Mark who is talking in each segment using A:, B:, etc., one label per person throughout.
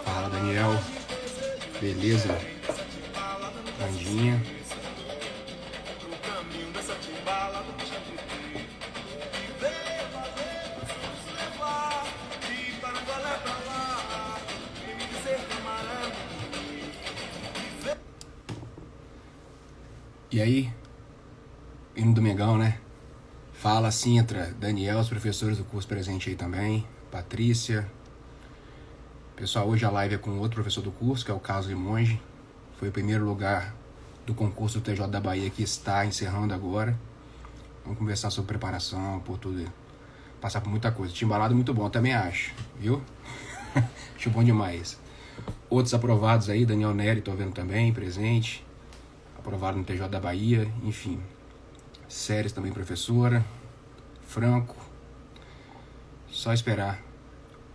A: Fala, Daniel. Beleza? Bandinha. E aí? E no domingão, né? Fala, Sintra, Daniel, os professores do curso presente aí também, Patrícia. Pessoal, hoje a live é com outro professor do curso, que é o Carlos Limonge. Foi o primeiro lugar do concurso do TJ da Bahia, que está encerrando agora. Vamos conversar sobre preparação, por tudo. Passar por muita coisa. Timbalado muito bom, também acho, viu? Acho bom demais. Outros aprovados aí, Daniel Nery, tô vendo também, presente. Aprovado no TJ da Bahia, enfim. Séries também, professora. Franco. Só esperar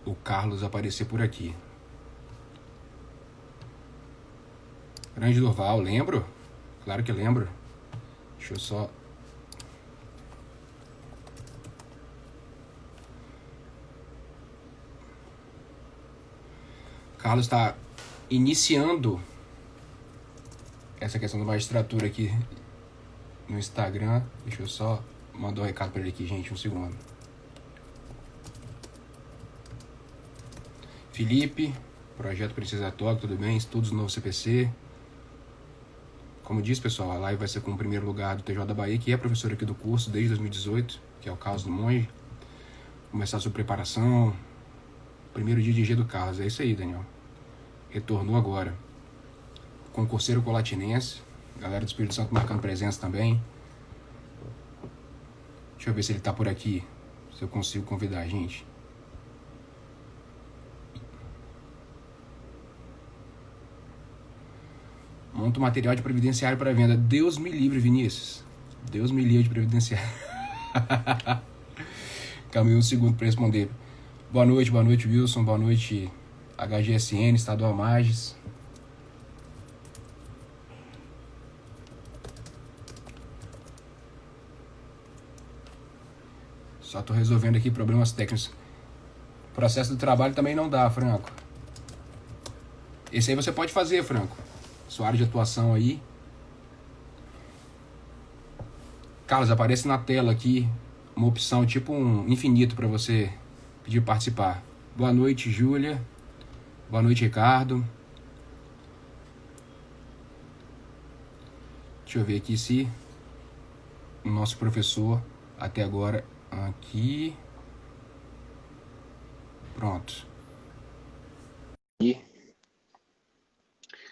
A: o Carlos aparecer por aqui. Grande Durval, lembro? Claro que lembro. Deixa eu só... Carlos está iniciando essa questão da magistratura aqui no Instagram. Deixa eu só mandar um recado para ele aqui, gente, um segundo. Felipe, projeto Princesa Toque, tudo bem? Estudos no novo CPC. Como disse, pessoal, a live vai ser com o primeiro lugar do TJ da Bahia, que é professor aqui do curso desde 2018, que é o Carlos Limonge. Começar a sua preparação. Primeiro dia de G do Carlos, é isso aí, Daniel. Retornou agora. Concurseiro colatinense. Galera do Espírito Santo marcando presença também. Deixa eu ver se ele tá por aqui. Se eu consigo convidar a gente. Monta o material de previdenciário para venda. Deus me livre, Vinícius. Deus me livre de previdenciário. Calma aí um segundo para responder. Boa noite, Wilson. Boa noite, HGSN, Estadual Magis. Só tô resolvendo aqui problemas técnicos. O processo do trabalho também não dá, Franco. Esse aí você pode fazer, Franco. Sua área de atuação aí. Carlos, aparece na tela aqui uma opção tipo um infinito para você pedir participar. Boa noite, Júlia. Boa noite, Ricardo. Deixa eu ver aqui se o nosso professor até agora aqui. Pronto.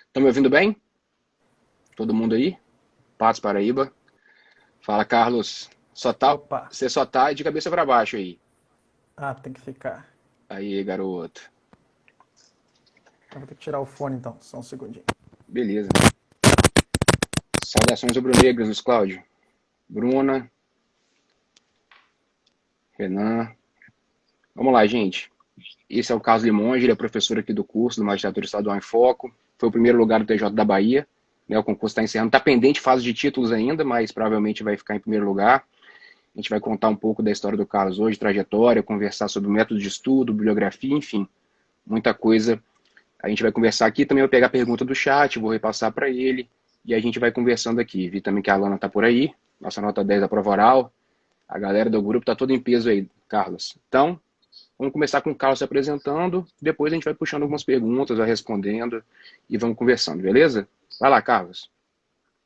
A: Estão me ouvindo bem? Todo mundo aí? Patos Paraíba. Fala, Carlos.
B: Opa.
A: Você só tá de cabeça para baixo aí.
B: Ah, tem que ficar.
A: Aí, garoto.
B: Eu vou ter que tirar o fone então, só um segundinho.
A: Beleza. Saudações rubro-negras, Luiz Cláudio. Bruna. Renan. Vamos lá, gente. Esse é o Carlos Limonge, ele é professor aqui do curso do Magistratura Estadual em Foco. Foi o primeiro lugar do TJ da Bahia. O concurso está encerrando. Está pendente fase de títulos ainda, mas provavelmente vai ficar em primeiro lugar. A gente vai contar um pouco da história do Carlos hoje, trajetória, conversar sobre o método de estudo, bibliografia, enfim. Muita coisa a gente vai conversar aqui. Também vou pegar a pergunta do chat, vou repassar para ele. E a gente vai conversando aqui. Vi também que a Alana está por aí. Nossa nota 10 da prova oral. A galera do grupo está toda em peso aí, Carlos. Então, vamos começar com o Carlos se apresentando. Depois a gente vai puxando algumas perguntas, vai respondendo e vamos conversando, beleza? Vai lá, Carlos.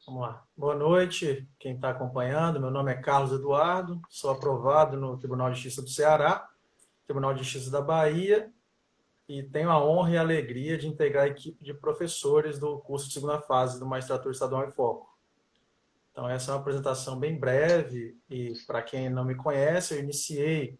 B: Vamos lá. Boa noite, quem está acompanhando. Meu nome é Carlos Eduardo, sou aprovado no Tribunal de Justiça do Ceará, Tribunal de Justiça da Bahia, e tenho a honra e a alegria de integrar a equipe de professores do curso de segunda fase do Magistratura Estadual em Foco. Então, essa é uma apresentação bem breve, e para quem não me conhece, eu iniciei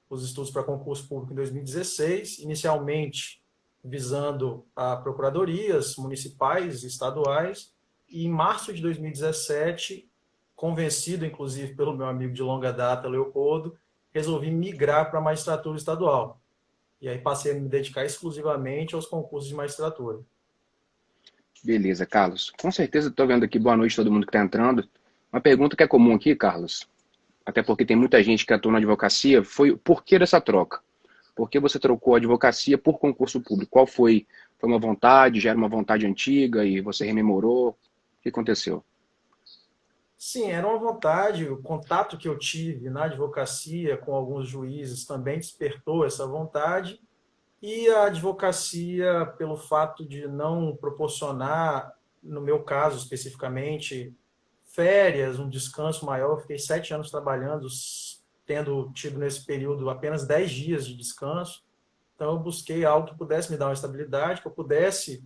B: os estudos para concurso público em 2016, inicialmente visando a procuradorias municipais e estaduais, e em março de 2017, convencido inclusive pelo meu amigo de longa data, Leopoldo, resolvi migrar para a magistratura estadual. E aí passei a me dedicar exclusivamente aos concursos de magistratura.
A: Beleza, Carlos. Com certeza estou vendo aqui, boa noite a todo mundo que está entrando. Uma pergunta que é comum aqui, Carlos, até porque tem muita gente que atua na advocacia, foi o porquê dessa troca? Por que você trocou a advocacia por concurso público? Qual foi? Foi uma vontade, já era uma vontade antiga e você rememorou? O que aconteceu?
B: Sim, era uma vontade. O contato que eu tive na advocacia com alguns juízes também despertou essa vontade. E a advocacia, pelo fato de não proporcionar, no meu caso especificamente, férias, um descanso maior, eu fiquei 7 anos trabalhando, tendo tido nesse período apenas 10 dias de descanso. Então, eu busquei algo que pudesse me dar uma estabilidade, que eu pudesse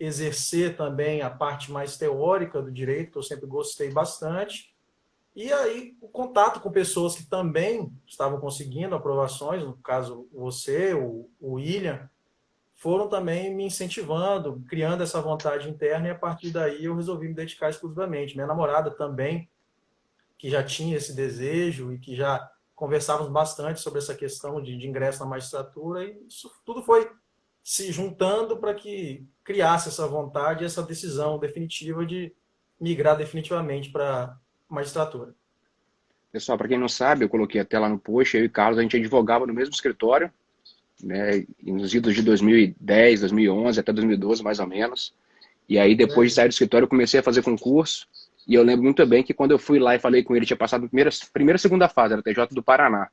B: exercer também a parte mais teórica do direito, que eu sempre gostei bastante. E aí, o contato com pessoas que também estavam conseguindo aprovações, no caso você, o William, foram também me incentivando, criando essa vontade interna, e a partir daí eu resolvi me dedicar exclusivamente. Minha namorada também, que já tinha esse desejo e que já conversávamos bastante sobre essa questão de ingresso na magistratura, e isso tudo foi se juntando para que criasse essa vontade e essa decisão definitiva de migrar definitivamente para a magistratura.
A: Pessoal, para quem não sabe, eu coloquei até lá no post, eu e Carlos, a gente advogava no mesmo escritório, né, nos idos de 2010, 2011 até 2012, mais ou menos. E aí,
B: Por
A: depois de
B: aí.
A: sair do escritório, eu comecei a fazer concurso. E eu lembro muito bem que quando eu fui lá e falei com ele, tinha passado a primeira e segunda fase, era TJ do Paraná.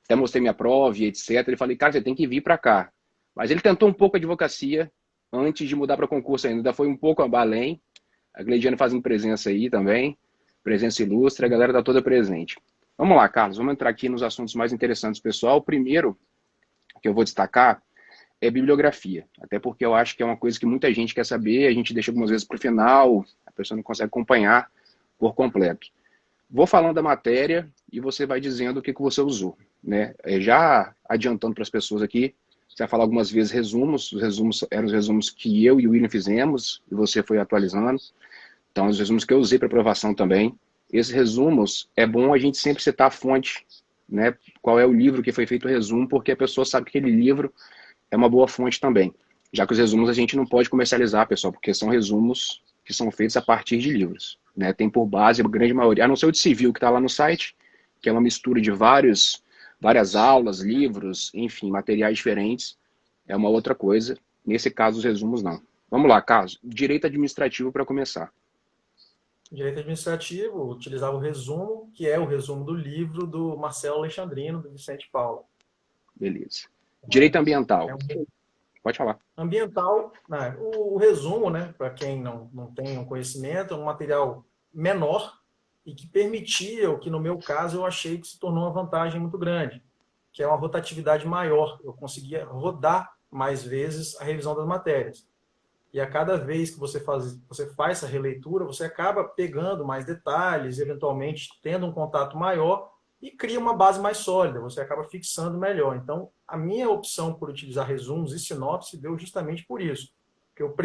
A: Até mostrei minha prova e etc. Ele falei, cara, você tem que vir para cá. Mas ele tentou um pouco a advocacia antes de mudar para concurso ainda. Foi um pouco além. A Gleidiane fazendo presença aí também. Presença ilustre, a galera tá toda presente. Vamos lá, Carlos, vamos entrar aqui nos assuntos mais interessantes, pessoal. O primeiro que eu vou destacar é bibliografia. Até porque eu acho que é uma coisa que muita gente quer saber, a gente deixa algumas vezes para o final, a pessoa não consegue acompanhar por completo. Vou falando da matéria e você vai dizendo o que você usou. Né? Já adiantando para as pessoas aqui, você vai falar algumas vezes resumos, os resumos eram os resumos que eu e o William fizemos, e você foi atualizando. Então, os resumos que eu usei para aprovação também. Esses resumos, é bom a gente sempre citar a fonte, né? Qual é o livro que foi feito o resumo, porque a pessoa sabe que aquele livro é uma boa fonte também. Já que os resumos a gente não pode comercializar, pessoal, porque são resumos que são feitos a partir de livros. Né? Tem por base a grande maioria, a não ser o de civil que está lá no site, que é uma mistura de várias aulas, livros, enfim, materiais diferentes, é uma outra coisa. Nesse caso, os resumos não. Vamos lá, Carlos. Direito administrativo para começar.
B: Direito administrativo, utilizava o resumo, que é o resumo do livro do Marcelo Alexandrino, do Vicente Paula.
A: Beleza. Direito ambiental.
B: É um
A: Pode falar.
B: ambiental, né? O resumo, né, para quem não tem um conhecimento, é um material menor e que permitia, o que no meu caso eu achei que se tornou uma vantagem muito grande, que é uma rotatividade maior. Eu conseguia rodar mais vezes a revisão das matérias. E a cada vez que você faz essa releitura, você acaba pegando mais detalhes, eventualmente tendo um contato maior e cria uma base mais sólida, você acaba fixando melhor. Então, a minha opção por utilizar resumos e sinopse deu justamente por isso, que eu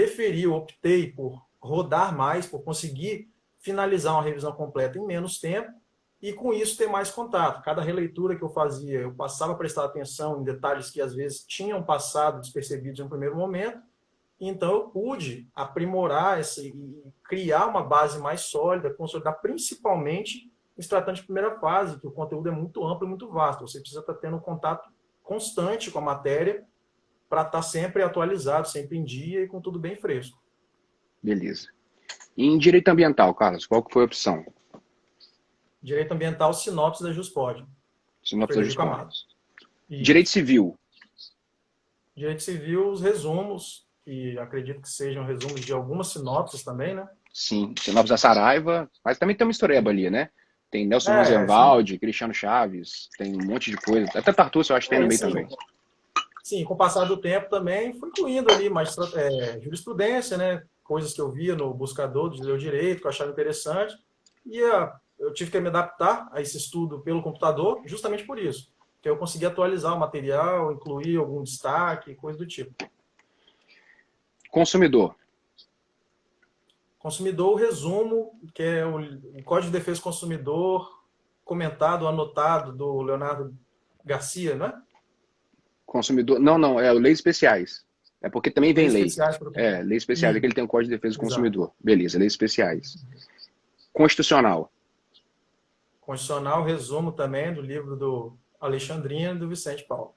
B: optei por rodar mais, por conseguir finalizar uma revisão completa em menos tempo e com isso ter mais contato. Cada releitura que eu fazia, eu passava a prestar atenção em detalhes que às vezes tinham passado despercebidos em um primeiro momento. Então, eu pude aprimorar e criar uma base mais sólida, consolidar principalmente em se tratando de primeira fase, que o conteúdo é muito amplo e muito vasto. Você precisa estar tendo um contato constante com a matéria para estar sempre atualizado, sempre em dia e com tudo bem fresco.
A: Beleza. E em direito ambiental, Carlos, qual que foi a opção?
B: Direito ambiental, sinopse da Juspod.
A: Sinopse da
B: Frederico
A: Juspod.
B: Amados.
A: Direito
B: Isso.
A: civil.
B: Direito civil, os resumos, que acredito que sejam resumos de algumas sinopses também, né?
A: Sim, sinopse da Saraiva, mas também tem uma história ali, né? Tem Nelson
B: Sim.
A: Rosenwald, Cristiano Chaves, tem um monte de coisa. Até Tartucci eu acho que tem no meio
B: Sim.
A: também.
B: Sim, com o passar do tempo também fui incluindo ali mais jurisprudência, né? Coisas que eu via no buscador do direito, que eu achava interessante. E eu tive que me adaptar a esse estudo pelo computador justamente por isso. Que eu consegui atualizar o material, incluir algum destaque, coisa do tipo.
A: Consumidor.
B: Consumidor, o resumo, que é o Código de Defesa do Consumidor, comentado, anotado, do Leonardo Garcia, né?
A: Consumidor. Não, é leis especiais. É porque também vem
B: Leis
A: lei.
B: especiais para o
A: Leis especiais, é que
B: e
A: ele tem o Código de Defesa do
B: exato.
A: Consumidor. Beleza, leis especiais. Constitucional.
B: Constitucional, resumo também do livro do Alexandrino e do Vicente Paulo.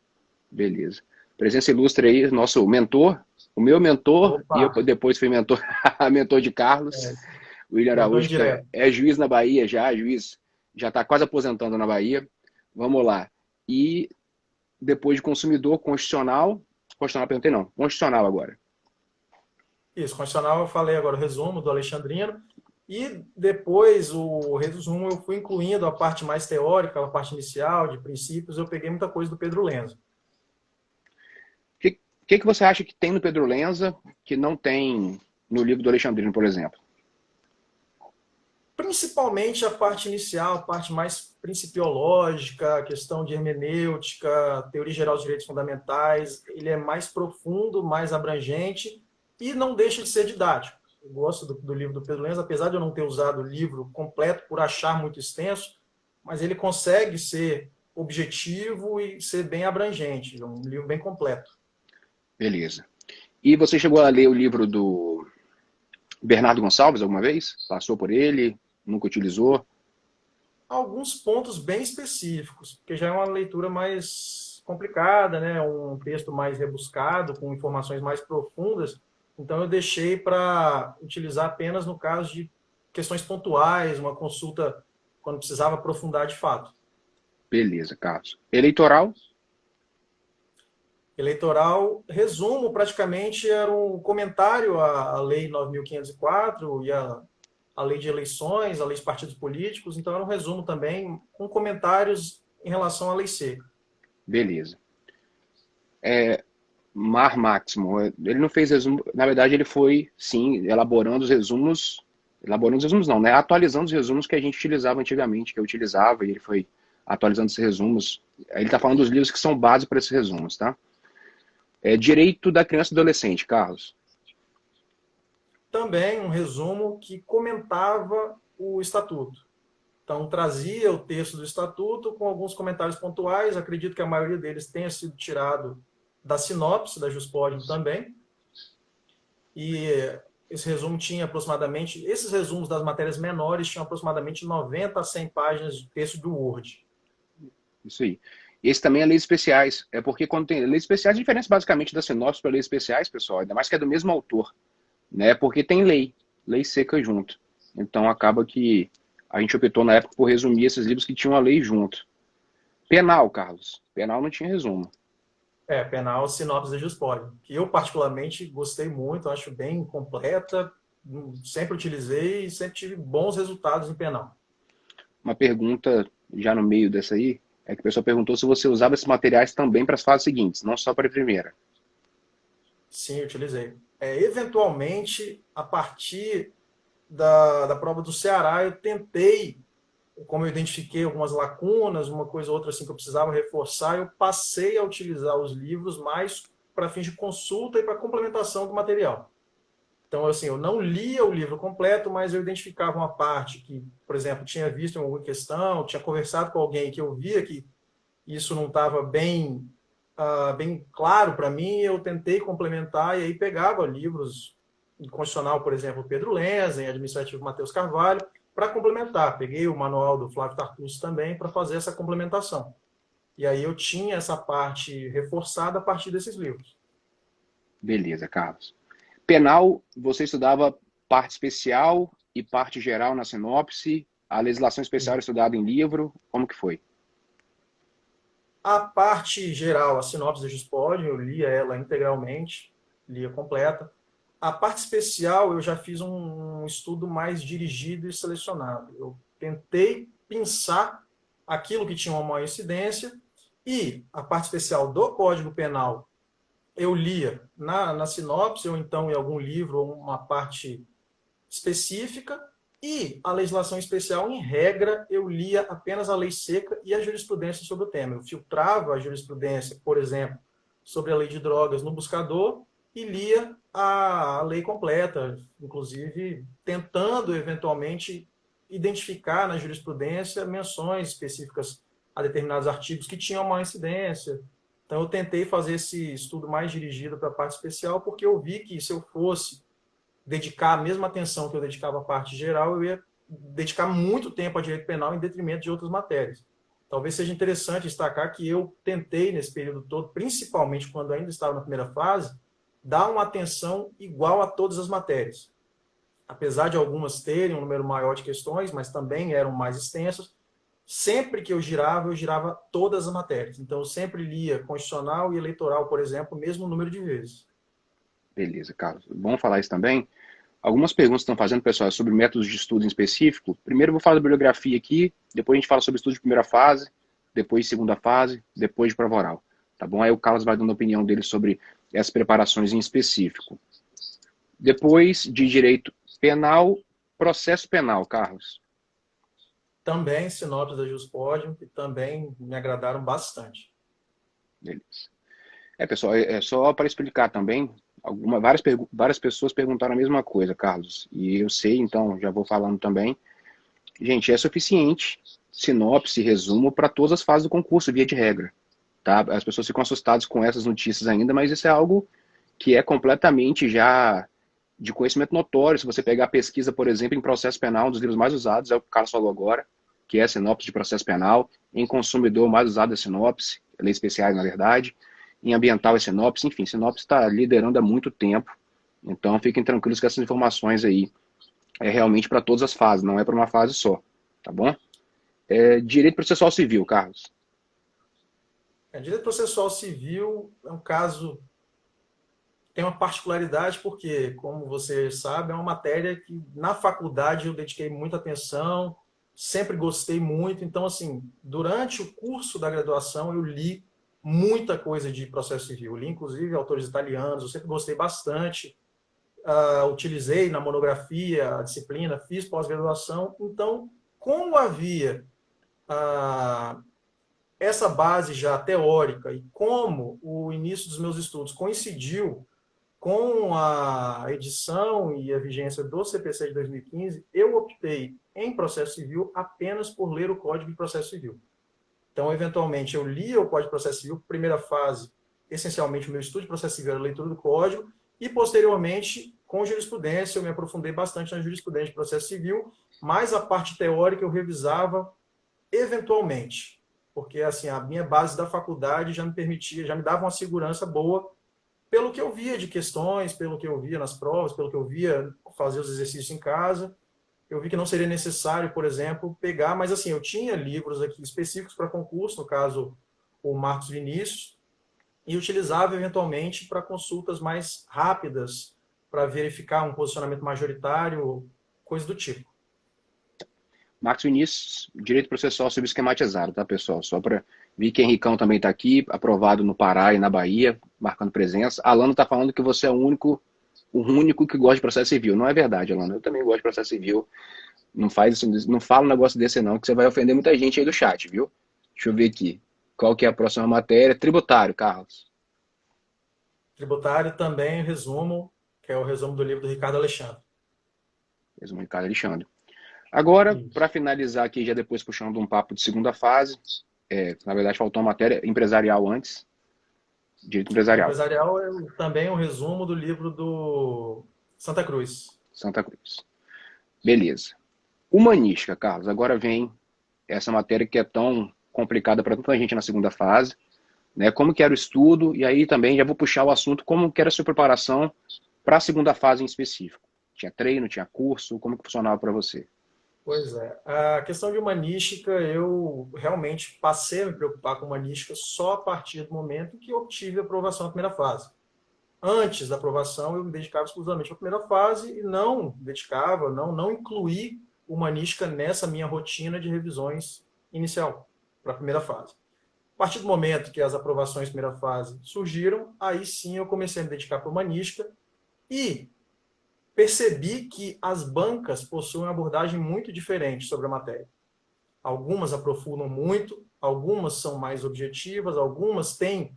A: Beleza. Presença ilustre aí, nosso mentor, o meu mentor, e eu
B: Opa,
A: depois fui mentor, mentor de Carlos,
B: é,
A: William
B: mentor
A: Araújo, que
B: indireto.
A: é juiz na Bahia já, juiz, já está quase aposentando na Bahia. Vamos lá. E depois de consumidor, constitucional perguntei não, constitucional agora.
B: Isso, constitucional eu falei agora o resumo do Alexandrino. E depois o resumo eu fui incluindo a parte mais teórica, a parte inicial, de princípios, eu peguei muita coisa do Pedro Lenza.
A: O que você acha que tem no Pedro Lenza que não tem no livro do Alexandrino, por exemplo?
B: Principalmente a parte inicial, a parte mais principiológica, a questão de hermenêutica, teoria geral dos direitos fundamentais, ele é mais profundo, mais abrangente e não deixa de ser didático. Eu gosto do livro do Pedro Lenz, apesar de eu não ter usado o livro completo por achar muito extenso, mas ele consegue ser objetivo e ser bem abrangente, é um livro bem completo.
A: Beleza. E você chegou a ler o livro do Bernardo Gonçalves alguma vez? Passou por ele? Nunca utilizou?
B: Alguns pontos bem específicos, porque já é uma leitura mais complicada, né? Um texto mais rebuscado, com informações mais profundas. Então eu deixei para utilizar apenas no caso de questões pontuais, uma consulta quando precisava aprofundar de fato.
A: Beleza, Carlos. Eleitoral?
B: Eleitoral, resumo, praticamente era um comentário à Lei 9.504 e a lei de eleições, a lei de partidos políticos, então era um resumo também, com comentários em relação à lei seca.
A: Beleza. Mar Máximo, ele não fez resumo, na verdade ele foi, sim, elaborando os resumos não, né? Atualizando os resumos que a gente utilizava antigamente, que eu utilizava, e ele foi atualizando esses resumos. Ele está falando dos livros que são base para esses resumos, tá? Direito da criança e adolescente, Carlos.
B: Também um resumo que comentava o estatuto. Então, trazia o texto do estatuto com alguns comentários pontuais, acredito que a maioria deles tenha sido tirado da sinopse da Juspódio também, e esse resumo tinha aproximadamente, esses resumos das matérias menores tinham aproximadamente 90 a 100 páginas de texto do Word.
A: Isso aí. Esse também é leis especiais. É porque quando tem leis especiais, a diferença basicamente da sinopse para leis especiais, pessoal, ainda mais que é do mesmo autor, né? Porque tem lei seca junto. Então acaba que a gente optou na época por resumir esses livros que tinham a lei junto. Penal, Carlos. Penal não tinha resumo.
B: Penal Sinopse da Juspódio, que eu particularmente gostei muito, acho bem completa, sempre utilizei e sempre tive bons resultados em penal.
A: Uma pergunta já no meio dessa aí é que a pessoa perguntou se você usava esses materiais também para as fases seguintes, não só para a primeira.
B: Sim, utilizei. Eventualmente, a partir da prova do Ceará, eu tentei, como eu identifiquei algumas lacunas, uma coisa ou outra assim que eu precisava reforçar, eu passei a utilizar os livros mais para fins de consulta e para complementação do material. Então, assim, eu não lia o livro completo, mas eu identificava uma parte que, por exemplo, tinha visto em alguma questão, tinha conversado com alguém que eu via que isso não estava bem, bem claro para mim, eu tentei complementar e aí pegava livros em constitucional, por exemplo, Pedro Lenza, em administrativo Matheus Carvalho, para complementar. Peguei o manual do Flávio Tartucci também para fazer essa complementação. E aí eu tinha essa parte reforçada a partir desses livros.
A: Beleza, Carlos. Penal, você estudava parte especial e parte geral na sinopse, a legislação especial era estudada em livro, como que foi?
B: A parte geral, a sinopse da Juspod, eu lia ela integralmente, lia completa. A parte especial, eu já fiz um estudo mais dirigido e selecionado. Eu tentei pensar aquilo que tinha uma maior incidência e a parte especial do Código Penal eu lia na sinopse ou então em algum livro ou uma parte específica e a legislação especial, em regra, eu lia apenas a lei seca e a jurisprudência sobre o tema. Eu filtrava a jurisprudência, por exemplo, sobre a lei de drogas no buscador e lia a lei completa, inclusive tentando, eventualmente, identificar na jurisprudência menções específicas a determinados artigos que tinham uma incidência. Então, eu tentei fazer esse estudo mais dirigido para a parte especial, porque eu vi que se eu fosse dedicar a mesma atenção que eu dedicava à parte geral, eu ia dedicar muito tempo a direito penal em detrimento de outras matérias. Talvez seja interessante destacar que eu tentei, nesse período todo, principalmente quando ainda estava na primeira fase, dar uma atenção igual a todas as matérias. Apesar de algumas terem um número maior de questões, mas também eram mais extensas, sempre que eu girava todas as matérias. Então, eu sempre lia constitucional e eleitoral, por exemplo, o mesmo número de vezes.
A: Beleza, Carlos. Bom falar isso também. Algumas perguntas estão fazendo, pessoal, sobre métodos de estudo em específico. Primeiro eu vou falar da bibliografia aqui, depois a gente fala sobre estudo de primeira fase, depois segunda fase, depois de prova oral. Tá bom? Aí o Carlos vai dando a opinião dele sobre essas preparações em específico. Depois de direito penal, processo penal, Carlos.
B: Também sinopses da Juspodium, que também me agradaram bastante.
A: Beleza. Pessoal, é só para explicar também, várias pessoas perguntaram a mesma coisa, Carlos, e eu sei, então já vou falando também. Gente, é suficiente sinopse, resumo para todas as fases do concurso, via de regra. Tá? As pessoas ficam assustadas com essas notícias ainda, mas isso é algo que é completamente já de conhecimento notório. Se você pegar a pesquisa, por exemplo, em processo penal, um dos livros mais usados, é o que o Carlos falou agora, que é a sinopse de processo penal. Em consumidor, mais usado é sinopse, leis especiais, na verdade. Em ambiental é sinopse, enfim, sinopse está liderando há muito tempo. Então, fiquem tranquilos que essas informações aí é realmente para todas as fases, não é para uma fase só, tá bom? Direito processual civil, Carlos.
B: Direito processual civil é um caso tem uma particularidade porque, como você sabe, é uma matéria que na faculdade eu dediquei muita atenção, sempre gostei muito. Então, assim, durante o curso da graduação eu li muita coisa de processo civil. Eu li, inclusive, autores italianos, eu sempre gostei bastante. Utilizei na monografia a disciplina, fiz pós-graduação. Então, como havia essa base já teórica e como o início dos meus estudos coincidiu com a edição e a vigência do CPC de 2015, eu optei em processo civil apenas por ler o Código de Processo Civil. Então, eventualmente, eu lia o Código de Processo Civil, primeira fase, essencialmente, o meu estudo de processo civil era a leitura do Código, e, posteriormente, com jurisprudência, eu me aprofundei bastante na jurisprudência de processo civil, mas a parte teórica eu revisava eventualmente, porque assim a minha base da faculdade já me permitia, já me dava uma segurança boa pelo que eu via de questões, pelo que eu via nas provas, pelo que eu via fazer os exercícios em casa. Eu vi que não seria necessário, por exemplo, pegar, mas assim, eu tinha livros aqui específicos para concurso, no caso, o Marcos Vinícius, e utilizava eventualmente para consultas mais rápidas, para verificar um posicionamento majoritário, coisa do tipo.
A: Marcos Vinícius, direito processual civil esquematizado, tá, pessoal? Só para ver que Henricão também está aqui, aprovado no Pará e na Bahia, marcando presença. Alano está falando que você é o único que gosta de processo civil. Não é verdade, Alano. Eu também gosto de processo civil. Não faz isso, não fala um negócio desse não, que você vai ofender muita gente aí do chat, viu? Deixa eu ver aqui. Qual que é a próxima matéria? Tributário, Carlos.
B: Tributário também, resumo, que é o resumo do livro do Ricardo Alexandre.
A: Resumo Ricardo Alexandre. Agora, para finalizar aqui, já depois puxando um papo de segunda fase, na verdade faltou uma matéria empresarial antes, direito empresarial.
B: Empresarial é também um resumo do livro do Santa Cruz.
A: Santa Cruz. Beleza. Humanística, Carlos, agora vem essa matéria que é tão complicada para tanta gente na segunda fase, né? Como que era o estudo, e aí também já vou puxar o assunto, como que era a sua preparação para a segunda fase em específico. Tinha treino, tinha curso, como que funcionava para você?
B: Pois é. A questão de humanística, eu realmente passei a me preocupar com humanística só a partir do momento que eu obtive a aprovação na primeira fase. Antes da aprovação, eu me dedicava exclusivamente à primeira fase e não dedicava, não incluí humanística nessa minha rotina de revisões inicial para a primeira fase. A partir do momento que as aprovações de primeira fase surgiram, aí sim eu comecei a me dedicar para humanística e percebi que as bancas possuem uma abordagem muito diferente sobre a matéria. Algumas aprofundam muito, algumas são mais objetivas, algumas têm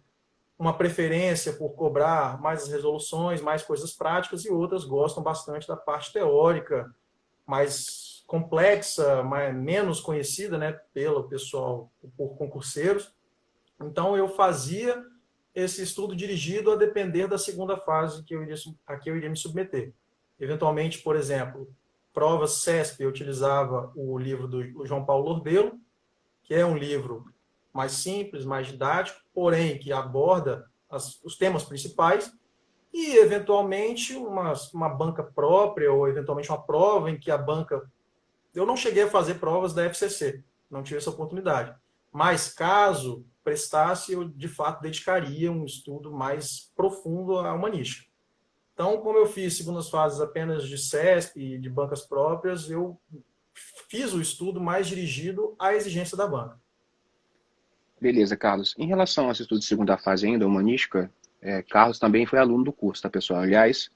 B: uma preferência por cobrar mais as resoluções, mais coisas práticas, e outras gostam bastante da parte teórica, mais complexa, menos conhecida, né, pelo pessoal, por concurseiros. Então eu fazia esse estudo dirigido a depender da segunda fase a que eu iria me submeter. Eventualmente, por exemplo, provas CESP, eu utilizava o livro do João Paulo Lorbelo, que é um livro mais simples, mais didático, porém que aborda os temas principais, e eventualmente uma banca própria, ou eventualmente uma prova em que a banca... Eu não cheguei a fazer provas da FCC, não tive essa oportunidade. Mas caso prestasse, eu de fato dedicaria um estudo mais profundo à humanística. Então, como eu fiz segundas fases apenas de CESP e de bancas próprias, eu fiz o estudo mais dirigido à exigência da banca.
A: Beleza, Carlos. Em relação a esse estudo de segunda fase ainda, humanística, Carlos também foi aluno do curso, tá, pessoal? Aliás,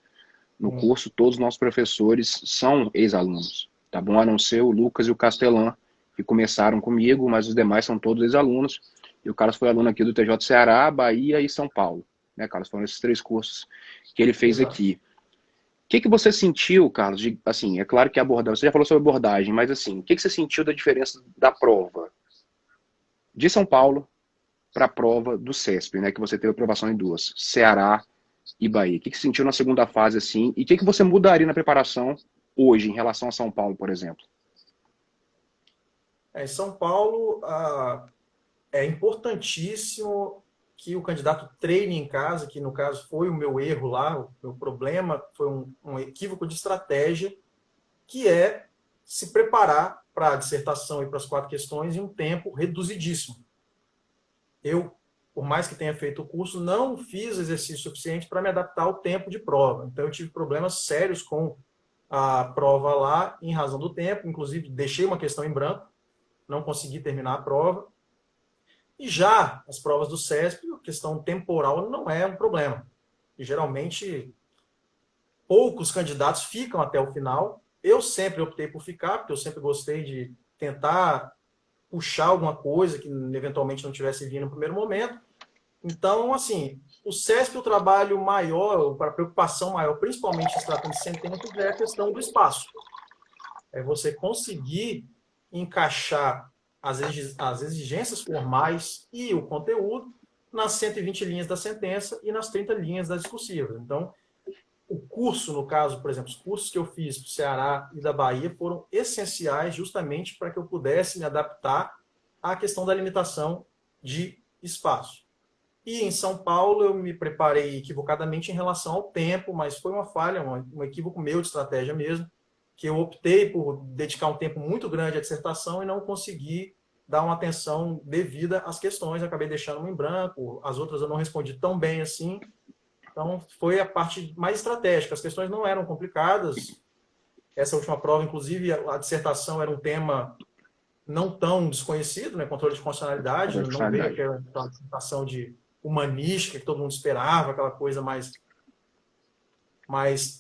A: no curso, todos os nossos professores são ex-alunos, tá bom? A não ser o Lucas e o Castelã, que começaram comigo, mas os demais são todos ex-alunos. E o Carlos foi aluno aqui do TJ Ceará, Bahia e São Paulo. Né, Carlos? Foram esses 3 cursos que ele fez aqui. O que você sentiu, Carlos? Assim, é claro que abordagem, você já falou sobre abordagem, mas assim, o que você sentiu da diferença da prova de São Paulo para a prova do CESP, né, que você teve aprovação em 2, Ceará e Bahia? O que você sentiu na segunda fase, assim, e o que você mudaria na preparação hoje em relação a São Paulo, por exemplo?
B: Em São Paulo, é importantíssimo que o candidato treine em casa, que no caso foi o meu erro lá, o meu problema foi um equívoco de estratégia, que é se preparar para a dissertação e para as 4 questões em um tempo reduzidíssimo. Eu, por mais que tenha feito o curso, não fiz exercício suficiente para me adaptar ao tempo de prova. Então, eu tive problemas sérios com a prova lá, em razão do tempo. Inclusive, deixei uma questão em branco, não consegui terminar a prova. E já as provas do CESP, a questão temporal não é um problema. E, geralmente, poucos candidatos ficam até o final. Eu sempre optei por ficar, porque eu sempre gostei de tentar puxar alguma coisa que eventualmente não tivesse vindo no primeiro momento. Então, assim, o CESP, o trabalho maior, para preocupação maior, principalmente se tratando de sentenças, é a questão do espaço. É você conseguir encaixar as exigências formais e o conteúdo nas 120 linhas da sentença e nas 30 linhas das discursivas. Então, o curso, no caso, por exemplo, os cursos que eu fiz para o Ceará e da Bahia foram essenciais justamente para que eu pudesse me adaptar à questão da limitação de espaço. E em São Paulo eu me preparei equivocadamente em relação ao tempo, mas foi uma falha, um equívoco meu de estratégia mesmo, que eu optei por dedicar um tempo muito grande à dissertação e não consegui dar uma atenção devida às questões, acabei deixando uma em branco, as outras eu não respondi tão bem assim. Então, foi a parte mais estratégica. As questões não eram complicadas. Essa última prova, inclusive, a dissertação era um tema não tão desconhecido, né? Controle de constitucionalidade. Não veio aquela dissertação de humanística que todo mundo esperava, aquela coisa mais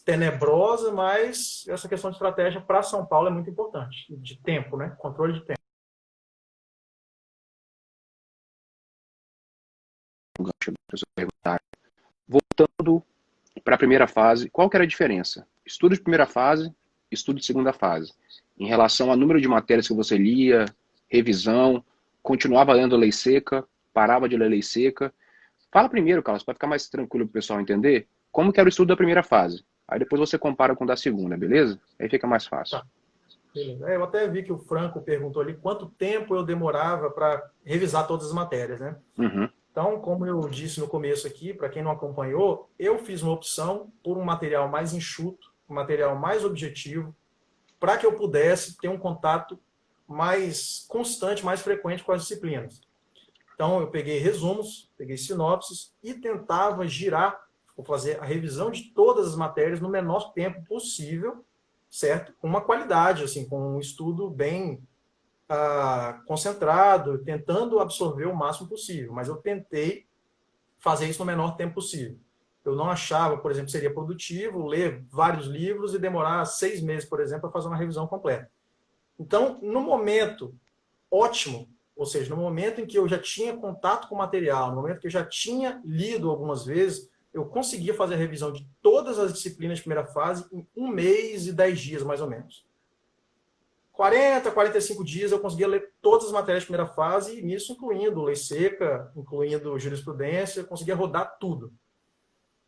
B: tenebrosa, mas essa questão de estratégia para São Paulo é muito importante. De tempo, né? Controle de tempo.
A: Voltando para a primeira fase, qual que era a diferença? Estudo de primeira fase, estudo de segunda fase. Em relação ao número de matérias que você lia, revisão, continuava lendo a lei seca, parava de ler a lei seca. Fala primeiro, Carlos, para ficar mais tranquilo para o pessoal entender, como que era o estudo da primeira fase. Aí depois você compara com o da segunda, beleza? Aí fica mais fácil.
B: Tá. Eu até vi que o Franco perguntou ali quanto tempo eu demorava para revisar todas as matérias, né?
A: Uhum.
B: Então, como eu disse no começo aqui, para quem não acompanhou, eu fiz uma opção por um material mais enxuto, um material mais objetivo, para que eu pudesse ter um contato mais constante, mais frequente com as disciplinas. Então, eu peguei resumos, peguei sinopses e tentava girar, ou fazer a revisão de todas as matérias no menor tempo possível, certo? Com uma qualidade, assim, com um estudo bem concentrado, tentando absorver o máximo possível. Mas eu tentei fazer isso no menor tempo possível. Eu não achava, por exemplo, seria produtivo ler vários livros e demorar 6 meses, por exemplo, para fazer uma revisão completa. Então, no momento ótimo, ou seja, no momento em que eu já tinha contato com o material, no momento que eu já tinha lido algumas vezes, eu conseguia fazer a revisão de todas as disciplinas de primeira fase em 1 mês e 10 dias, mais ou menos. 40, 45 dias eu conseguia ler todas as matérias de primeira fase, e nisso incluindo lei seca, incluindo jurisprudência, eu conseguia rodar tudo.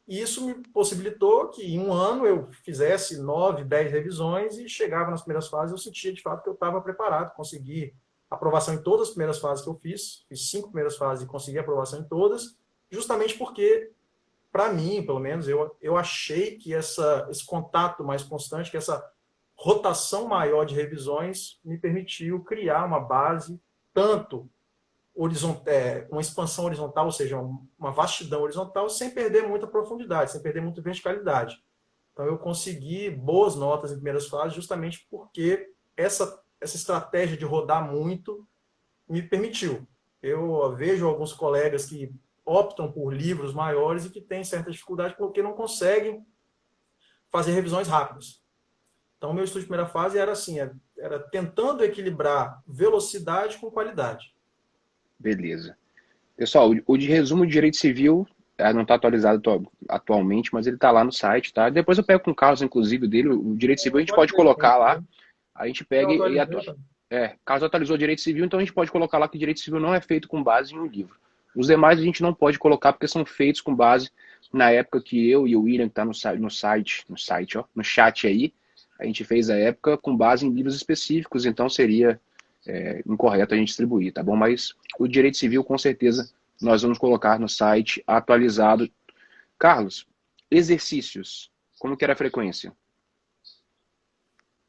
B: E isso me possibilitou que em um ano eu fizesse 9, 10 revisões e chegava nas primeiras fases, eu sentia de fato que eu estava preparado, consegui aprovação em todas as primeiras fases que eu fiz 5 primeiras fases e consegui aprovação em todas, justamente porque, para mim, pelo menos, eu achei que esse contato mais constante, que essa rotação maior de revisões me permitiu criar uma base tanto uma expansão horizontal, ou seja, uma vastidão horizontal, sem perder muita profundidade, sem perder muita verticalidade. Então, eu consegui boas notas em primeiras fases justamente porque essa estratégia de rodar muito me permitiu. Eu vejo alguns colegas que optam por livros maiores e que têm certa dificuldade porque não conseguem fazer revisões rápidas. Então, o meu estudo de primeira fase era assim, era tentando equilibrar velocidade com qualidade.
A: Beleza. Pessoal, o de resumo de direito civil não está atualizado atualmente, mas ele está lá no site, tá? Depois eu pego com o Carlos, inclusive, dele. O direito civil a gente pode colocar lá. A gente pega e atualiza. Caso atualizou o direito civil, então a gente pode colocar lá que direito civil não é feito com base em um livro. Os demais a gente não pode colocar porque são feitos com base na época que eu e o William, que está no chat aí, a gente fez a época com base em livros específicos, então seria incorreto a gente distribuir, tá bom? Mas o direito civil, com certeza, nós vamos colocar no site atualizado. Carlos, exercícios, como que era a frequência?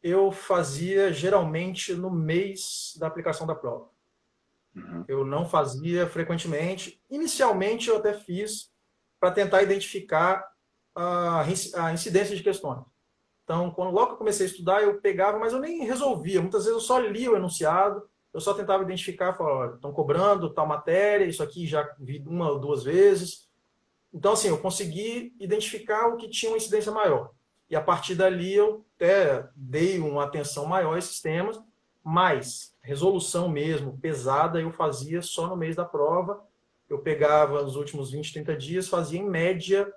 B: Eu fazia geralmente no mês da aplicação da prova. Uhum. Eu não fazia frequentemente. Inicialmente eu até fiz para tentar identificar a incidência de questões. Então, logo que eu comecei a estudar, eu pegava, mas eu nem resolvia. Muitas vezes eu só lia o enunciado, eu só tentava identificar, falava, estão cobrando tal matéria, isso aqui já vi 1 ou 2 vezes. Então, assim, eu consegui identificar o que tinha uma incidência maior. E a partir dali eu até dei uma atenção maior a esses temas, mas resolução mesmo, pesada, eu fazia só no mês da prova. Eu pegava nos últimos 20, 30 dias, fazia em média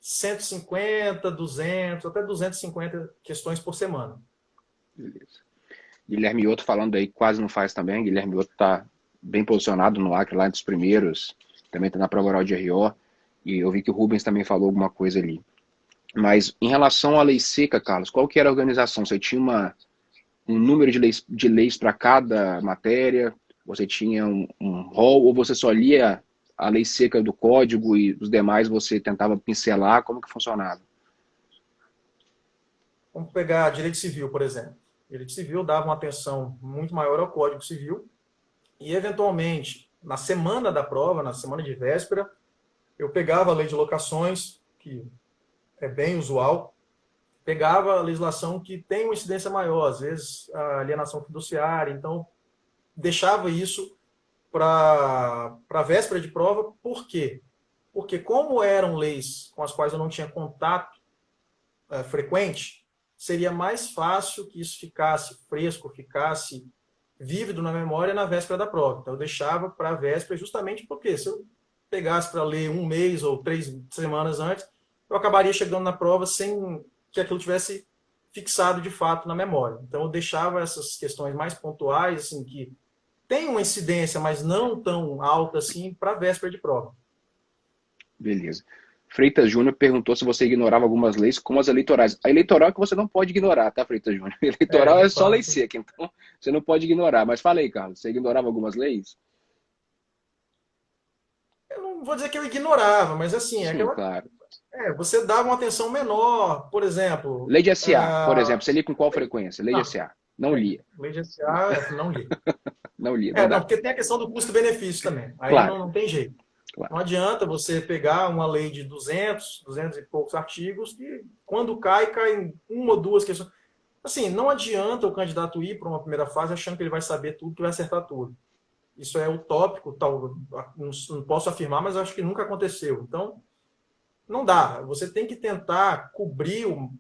B: 150, 200, até 250 questões por semana.
A: Beleza. Guilherme Otto falando aí, quase não faz também. Guilherme Otto está bem posicionado no Acre, lá dos primeiros. Também está na prova oral de RO. E eu vi que o Rubens também falou alguma coisa ali. Mas em relação à lei seca, Carlos, qual que era a organização? Você tinha um número de leis para cada matéria? Você tinha um rol? Ou você só lia a lei seca do código e os demais você tentava pincelar? Como que funcionava?
B: Vamos pegar direito civil, por exemplo. Direito civil dava uma atenção muito maior ao Código Civil e, eventualmente, na semana da prova, na semana de véspera, eu pegava a lei de locações, que é bem usual, pegava a legislação que tem uma incidência maior, às vezes a alienação fiduciária, então deixava isso para a véspera de prova. Por quê? Porque como eram leis com as quais eu não tinha contato frequente, seria mais fácil que isso ficasse fresco, ficasse vívido na memória na véspera da prova. Então eu deixava para a véspera justamente porque se eu pegasse para ler 1 mês ou 3 semanas antes, eu acabaria chegando na prova sem que aquilo tivesse fixado de fato na memória. Então eu deixava essas questões mais pontuais, assim, que tem uma incidência, mas não tão alta assim, para a véspera de prova.
A: Beleza. Freitas Júnior perguntou se você ignorava algumas leis, como as eleitorais. A eleitoral é que você não pode ignorar, tá, Freitas Júnior? A eleitoral é só lei seca, então você não pode ignorar. Mas fala aí, Carlos, você ignorava algumas leis?
B: Eu não vou dizer que eu ignorava, mas assim,
A: Sim, claro.
B: Você dava uma atenção menor, por exemplo...
A: Lei de SA, por exemplo, você lia com qual frequência? Lei de SA. Não lia.
B: Lei de SA, não lia.
A: Não lia,
B: não, porque tem a questão do custo-benefício também. Aí
A: claro.
B: não tem jeito. Claro. Não adianta você pegar uma lei de 200 e poucos artigos que, quando cai em 1 ou 2 questões. Assim, não adianta o candidato ir para uma primeira fase achando que ele vai saber tudo, que vai acertar tudo. Isso é utópico, não posso afirmar, mas acho que nunca aconteceu. Então, não dá. Você tem que tentar cobrir o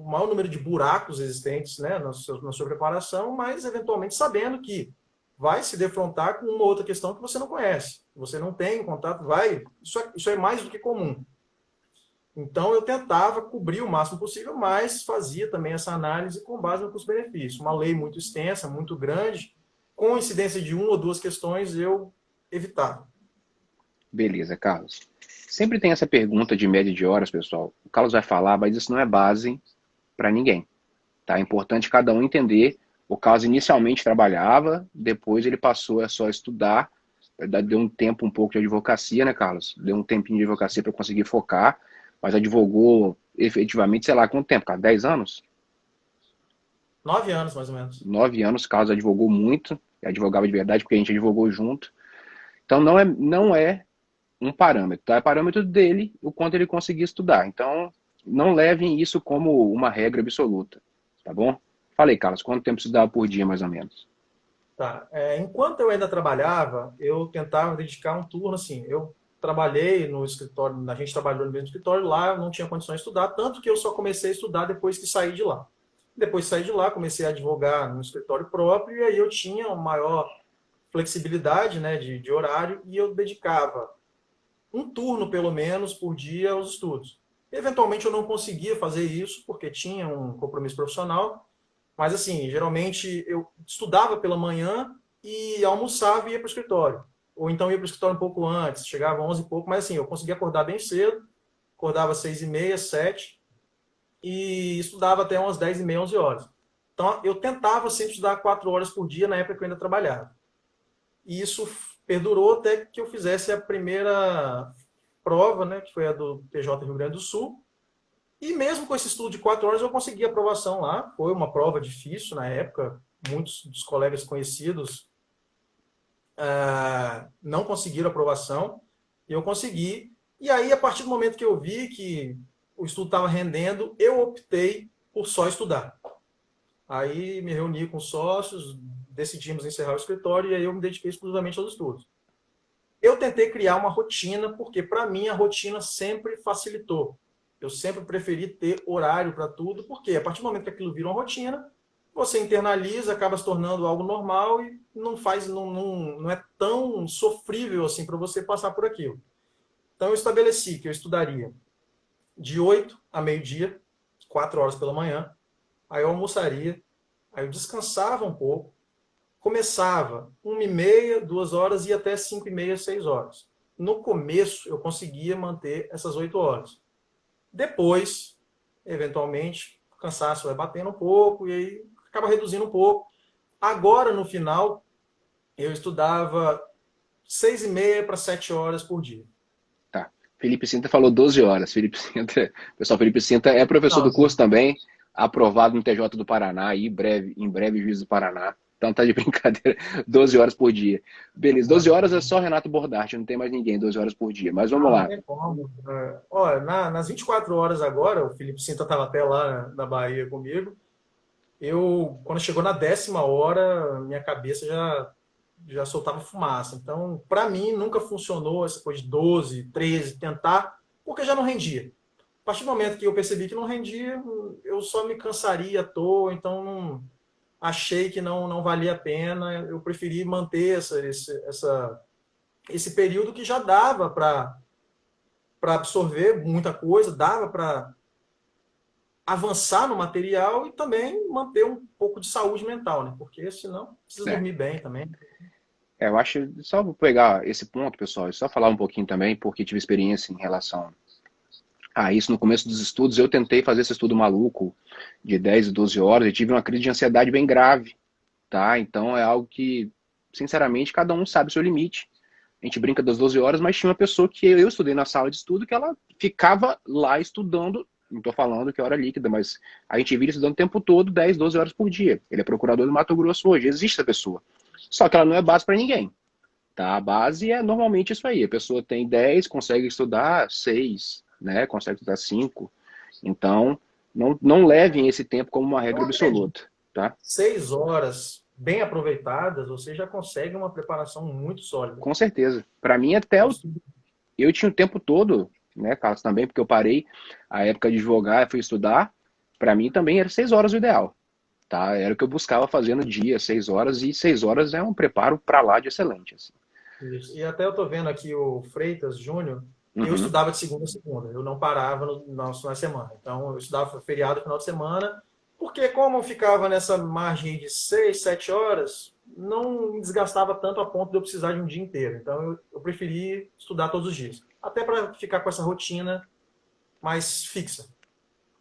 B: maior número de buracos existentes, né, na sua preparação, mas eventualmente sabendo que vai se defrontar com uma outra questão que você não conhece. Você não tem contato, isso é mais do que comum. Então, eu tentava cobrir o máximo possível, mas fazia também essa análise com base no custo-benefício. Uma lei muito extensa, muito grande, com incidência de uma ou duas questões, eu evitava.
A: Beleza, Carlos. Sempre tem essa pergunta de média de horas, pessoal. O Carlos vai falar, mas isso não é base para ninguém. Tá? É importante cada um entender. O Carlos inicialmente trabalhava, depois ele passou a só estudar. Na verdade, deu um tempo um pouco de advocacia, né, Carlos? Deu um tempinho de advocacia para conseguir focar, mas advogou efetivamente, sei lá, quanto tempo, cara? 10 anos?
B: 9 anos, mais ou menos.
A: 9 anos, o Carlos advogou muito, advogava de verdade, porque a gente advogou junto. Então não é um parâmetro, tá? É parâmetro dele, o quanto ele conseguir estudar. Então, não levem isso como uma regra absoluta, tá bom? Falei, Carlos, quanto tempo você estudava por dia, mais ou menos?
B: Tá. Enquanto eu ainda trabalhava, eu tentava dedicar um turno, assim, eu trabalhei no escritório, a gente trabalhou no mesmo escritório lá, eu não tinha condições de estudar, tanto que eu só comecei a estudar depois que saí de lá. Depois de sair de lá, comecei a advogar no escritório próprio, e aí eu tinha uma maior flexibilidade, né, de horário, e eu dedicava um turno, pelo menos, por dia aos estudos. Eventualmente eu não conseguia fazer isso, porque tinha um compromisso profissional, mas, assim, geralmente eu estudava pela manhã e almoçava e ia para o escritório. Ou então ia para o escritório um pouco antes, chegava 11 e pouco, mas assim, eu conseguia acordar bem cedo, acordava às 6h30, 7, e estudava até umas 10h30, 11 horas. Então, eu tentava sempre estudar 4 horas por dia na época que eu ainda trabalhava. E isso perdurou até que eu fizesse a primeira prova, né, que foi a do PJ Rio Grande do Sul, e mesmo com esse estudo de 4 horas, eu consegui aprovação lá. Foi uma prova difícil na época. Muitos dos colegas conhecidos não conseguiram aprovação. E eu consegui. E aí, a partir do momento que eu vi que o estudo estava rendendo, eu optei por só estudar. Aí me reuni com sócios, decidimos encerrar o escritório e aí eu me dediquei exclusivamente aos estudos. Eu tentei criar uma rotina, porque para mim a rotina sempre facilitou. Eu sempre preferi ter horário para tudo, porque a partir do momento que aquilo vira uma rotina, você internaliza, acaba se tornando algo normal e não é tão sofrível assim para você passar por aquilo. Então eu estabeleci que eu estudaria de 8 a meio-dia, 4 horas pela manhã, aí eu almoçaria, aí eu descansava um pouco, começava 1h30, 2 horas e até 5h30, 6 horas. No começo, eu conseguia manter essas 8 horas. Depois, eventualmente, o cansaço vai batendo um pouco e aí acaba reduzindo um pouco. Agora, no final, eu estudava 6h30 para 7 horas por dia.
A: Tá. Felipe Sinta falou 12 horas. Felipe Sinta, pessoal, Felipe Sinta é professor do
B: Não,
A: curso também, aprovado no TJ do Paraná e em breve juiz do Paraná. Então tá de brincadeira, 12 horas por dia. Beleza, 12 horas é só Renato Bordarte, não tem mais ninguém, 12 horas por dia. Mas vamos
B: não
A: lá.
B: tem como. Olha, nas 24 horas agora, o Felipe Sinta estava até lá na Bahia comigo. Quando chegou na 10ª hora, minha cabeça já soltava fumaça. Então, para mim, nunca funcionou essa coisa de 12, 13, tentar, porque já não rendia. A partir do momento que eu percebi que não rendia, eu só me cansaria à toa, então achei que não valia a pena. Eu preferi manter esse período que já dava para absorver muita coisa, dava para avançar no material e também manter um pouco de saúde mental, né? Porque senão precisa
A: É,
B: dormir bem também.
A: eu acho, só vou pegar esse ponto, pessoal, e só falar um pouquinho também, porque tive experiência em relação a isso no começo dos estudos. Eu tentei fazer esse estudo maluco de 10 e 12 horas e tive uma crise de ansiedade bem grave, tá? Então é algo que, sinceramente, cada um sabe o seu limite. A gente brinca das 12 horas, mas tinha uma pessoa que eu estudei na sala de estudo que ela ficava lá estudando, não estou falando que é hora líquida, mas a gente vira estudando o tempo todo, 10, 12 horas por dia. Ele é procurador do Mato Grosso hoje, existe essa pessoa. Só que ela não é base para ninguém, tá? A base é normalmente isso aí, a pessoa tem 10, consegue estudar 6, né? Consegue estudar 5. Então, não levem esse tempo como uma
B: Eu
A: regra
B: acredito.
A: absoluta, tá?
B: 6 horas bem aproveitadas, você já consegue uma preparação muito sólida.
A: Com certeza. Para mim, até
B: Um
A: o
B: estudo.
A: eu tinha o tempo todo, né, Carlos, também, porque eu parei a época de advogar, fui estudar, para mim também era 6 horas o ideal, tá? Era o que eu buscava fazer no dia, 6 horas, e 6 horas é um preparo para lá de excelente, assim.
B: Isso. E até eu estou vendo aqui o Freitas Júnior, Eu
C: Uhum.
B: estudava de segunda a segunda, eu não parava na semana. Então, eu estudava feriado no final de semana, porque como eu ficava nessa margem de 6, 7 horas, não me desgastava tanto a ponto de eu precisar de um dia inteiro. Então, eu preferi estudar todos os dias. Até para ficar com essa rotina mais fixa.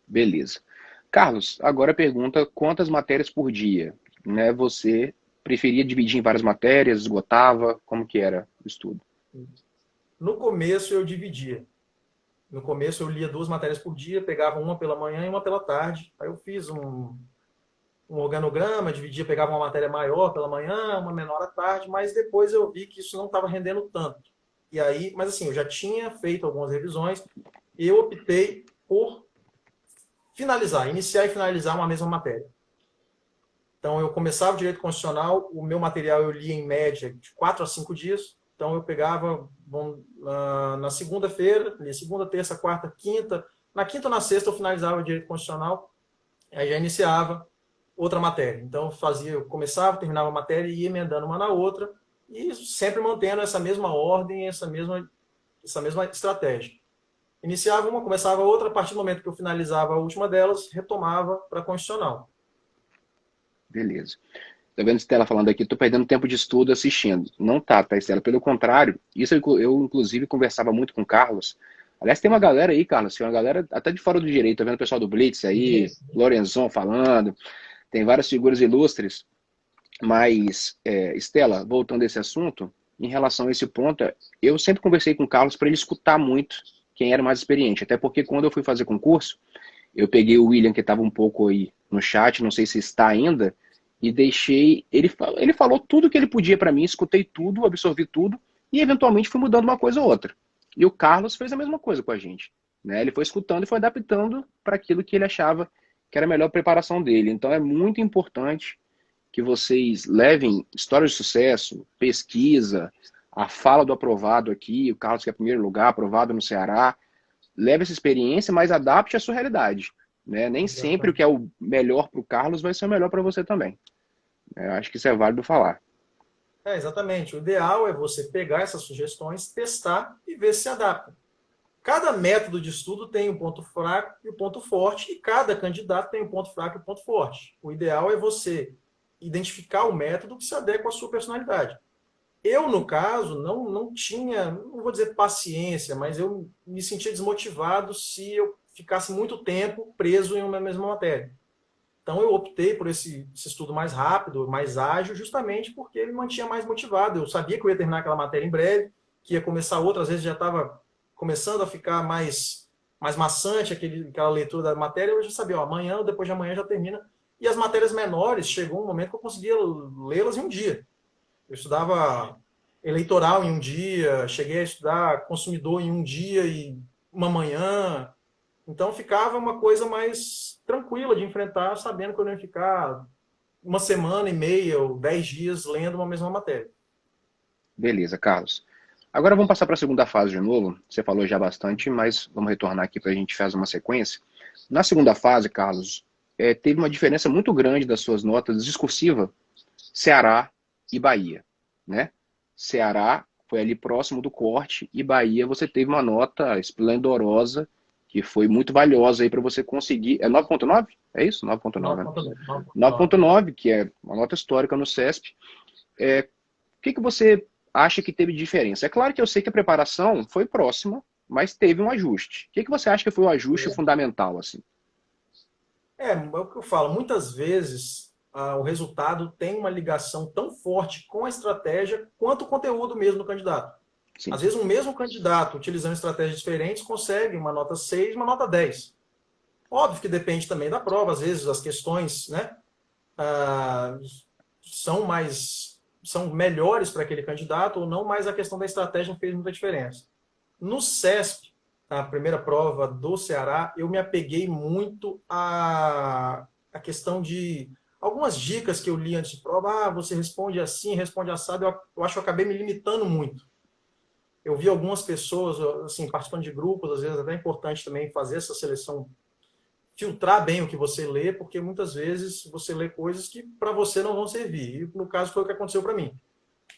C: Beleza. Carlos, agora pergunta quantas matérias por dia, né? Você preferia dividir em várias matérias, esgotava, como que era o estudo?
B: No começo, eu dividia. No começo, eu lia 2 matérias por dia, pegava uma pela manhã e uma pela tarde. Aí eu fiz um organograma, dividia, pegava uma matéria maior pela manhã, uma menor à tarde, mas depois eu vi que isso não estava rendendo tanto. E aí, mas assim, eu já tinha feito algumas revisões e eu optei por finalizar, iniciar e finalizar uma mesma matéria. Então eu começava o direito constitucional, o meu material eu lia em média de 4 a 5 dias. Então eu pegava na segunda-feira, lia segunda, terça, quarta, quinta. Na quinta ou na sexta eu finalizava o direito constitucional, aí já iniciava outra matéria. Então eu começava, terminava a matéria e ia emendando uma na outra e sempre mantendo essa mesma ordem, essa mesma estratégia. Iniciava uma, começava outra, a partir do momento que eu finalizava a última delas, retomava para a constitucional.
C: Beleza. Tá vendo Estela falando aqui, tô perdendo tempo de estudo assistindo. Não tá, Estela? Pelo contrário, isso eu inclusive conversava muito com o Carlos. Aliás, tem uma galera aí, Carlos, tem uma galera até de fora do direito, tá vendo o pessoal do Blitz aí,
B: Isso.
C: Lorenzon falando, tem várias figuras ilustres, mas, Estela, voltando a esse assunto, em relação a esse ponto, eu sempre conversei com o Carlos para ele escutar muito quem era mais experiente, até porque quando eu fui fazer concurso, eu peguei o William, que estava um pouco aí no chat, não sei se está ainda, e deixei. Ele falou tudo que ele podia para mim, escutei tudo, absorvi tudo, e eventualmente fui mudando uma coisa ou outra. E o Carlos fez a mesma coisa com a gente. Né? Ele foi escutando e foi adaptando para aquilo que ele achava que era a melhor preparação dele. Então é muito importante que vocês levem histórias de sucesso, pesquisa, a fala do aprovado aqui, o Carlos que é primeiro lugar, aprovado no Ceará, leve essa experiência, mas adapte à sua realidade. Né? Nem sempre o que é o melhor para o Carlos vai ser o melhor para você também. Eu acho que isso é válido falar.
B: Exatamente. O ideal é você pegar essas sugestões, testar e ver se se adapta. Cada método de estudo tem um ponto fraco e um ponto forte, e cada candidato tem um ponto fraco e um ponto forte. O ideal é você identificar o método que se adequa à sua personalidade. Eu, no caso, não tinha, não vou dizer paciência, mas eu me sentia desmotivado se eu ficasse muito tempo preso em uma mesma matéria. Então eu optei por esse estudo mais rápido, mais ágil, justamente porque ele me mantinha mais motivado. Eu sabia que eu ia terminar aquela matéria em breve, que ia começar outra, às vezes já estava começando a ficar mais maçante aquela leitura da matéria, eu já sabia, ó, amanhã ou depois de amanhã já termina. E as matérias menores, chegou um momento que eu conseguia lê-las em um dia. Eu estudava eleitoral em um dia, cheguei a estudar consumidor em um dia e uma manhã. Então ficava uma coisa mais tranquila de enfrentar, sabendo que eu não ia ficar uma semana e meia ou 10 dias lendo uma mesma matéria.
C: Beleza, Carlos. Agora vamos passar para a segunda fase de novo. Você falou já bastante, mas vamos retornar aqui para a gente fazer uma sequência. Na segunda fase, Carlos, teve uma diferença muito grande das suas notas discursiva, Ceará e Bahia, né? Ceará foi ali próximo do corte e Bahia você teve uma nota esplendorosa que foi muito valiosa aí para você conseguir. É 9,9? É isso? 9,9, né?
B: 9,9.
C: 9,9, que é uma nota histórica no CESP. O que você acha que teve diferença? É claro que eu sei que a preparação foi próxima, mas teve um ajuste. O que você acha que foi o ajuste fundamental, assim?
B: É o que eu falo. Muitas vezes o resultado tem uma ligação tão forte com a estratégia quanto o conteúdo mesmo do candidato.
C: Sim.
B: Às vezes, um mesmo candidato, utilizando estratégias diferentes, consegue uma nota 6, uma nota 10. Óbvio que depende também da prova. Às vezes, as questões, né, ah, são melhores para aquele candidato ou não, mas a questão da estratégia não fez muita diferença. No CESP, a primeira prova do Ceará, eu me apeguei muito à questão de algumas dicas que eu li antes de prova. Você responde assim, responde assado. Eu acho que eu acabei me limitando muito. Eu vi algumas pessoas, assim, participando de grupos, às vezes até é importante também fazer essa seleção, filtrar bem o que você lê, porque muitas vezes você lê coisas que para você não vão servir. E no caso foi o que aconteceu para mim.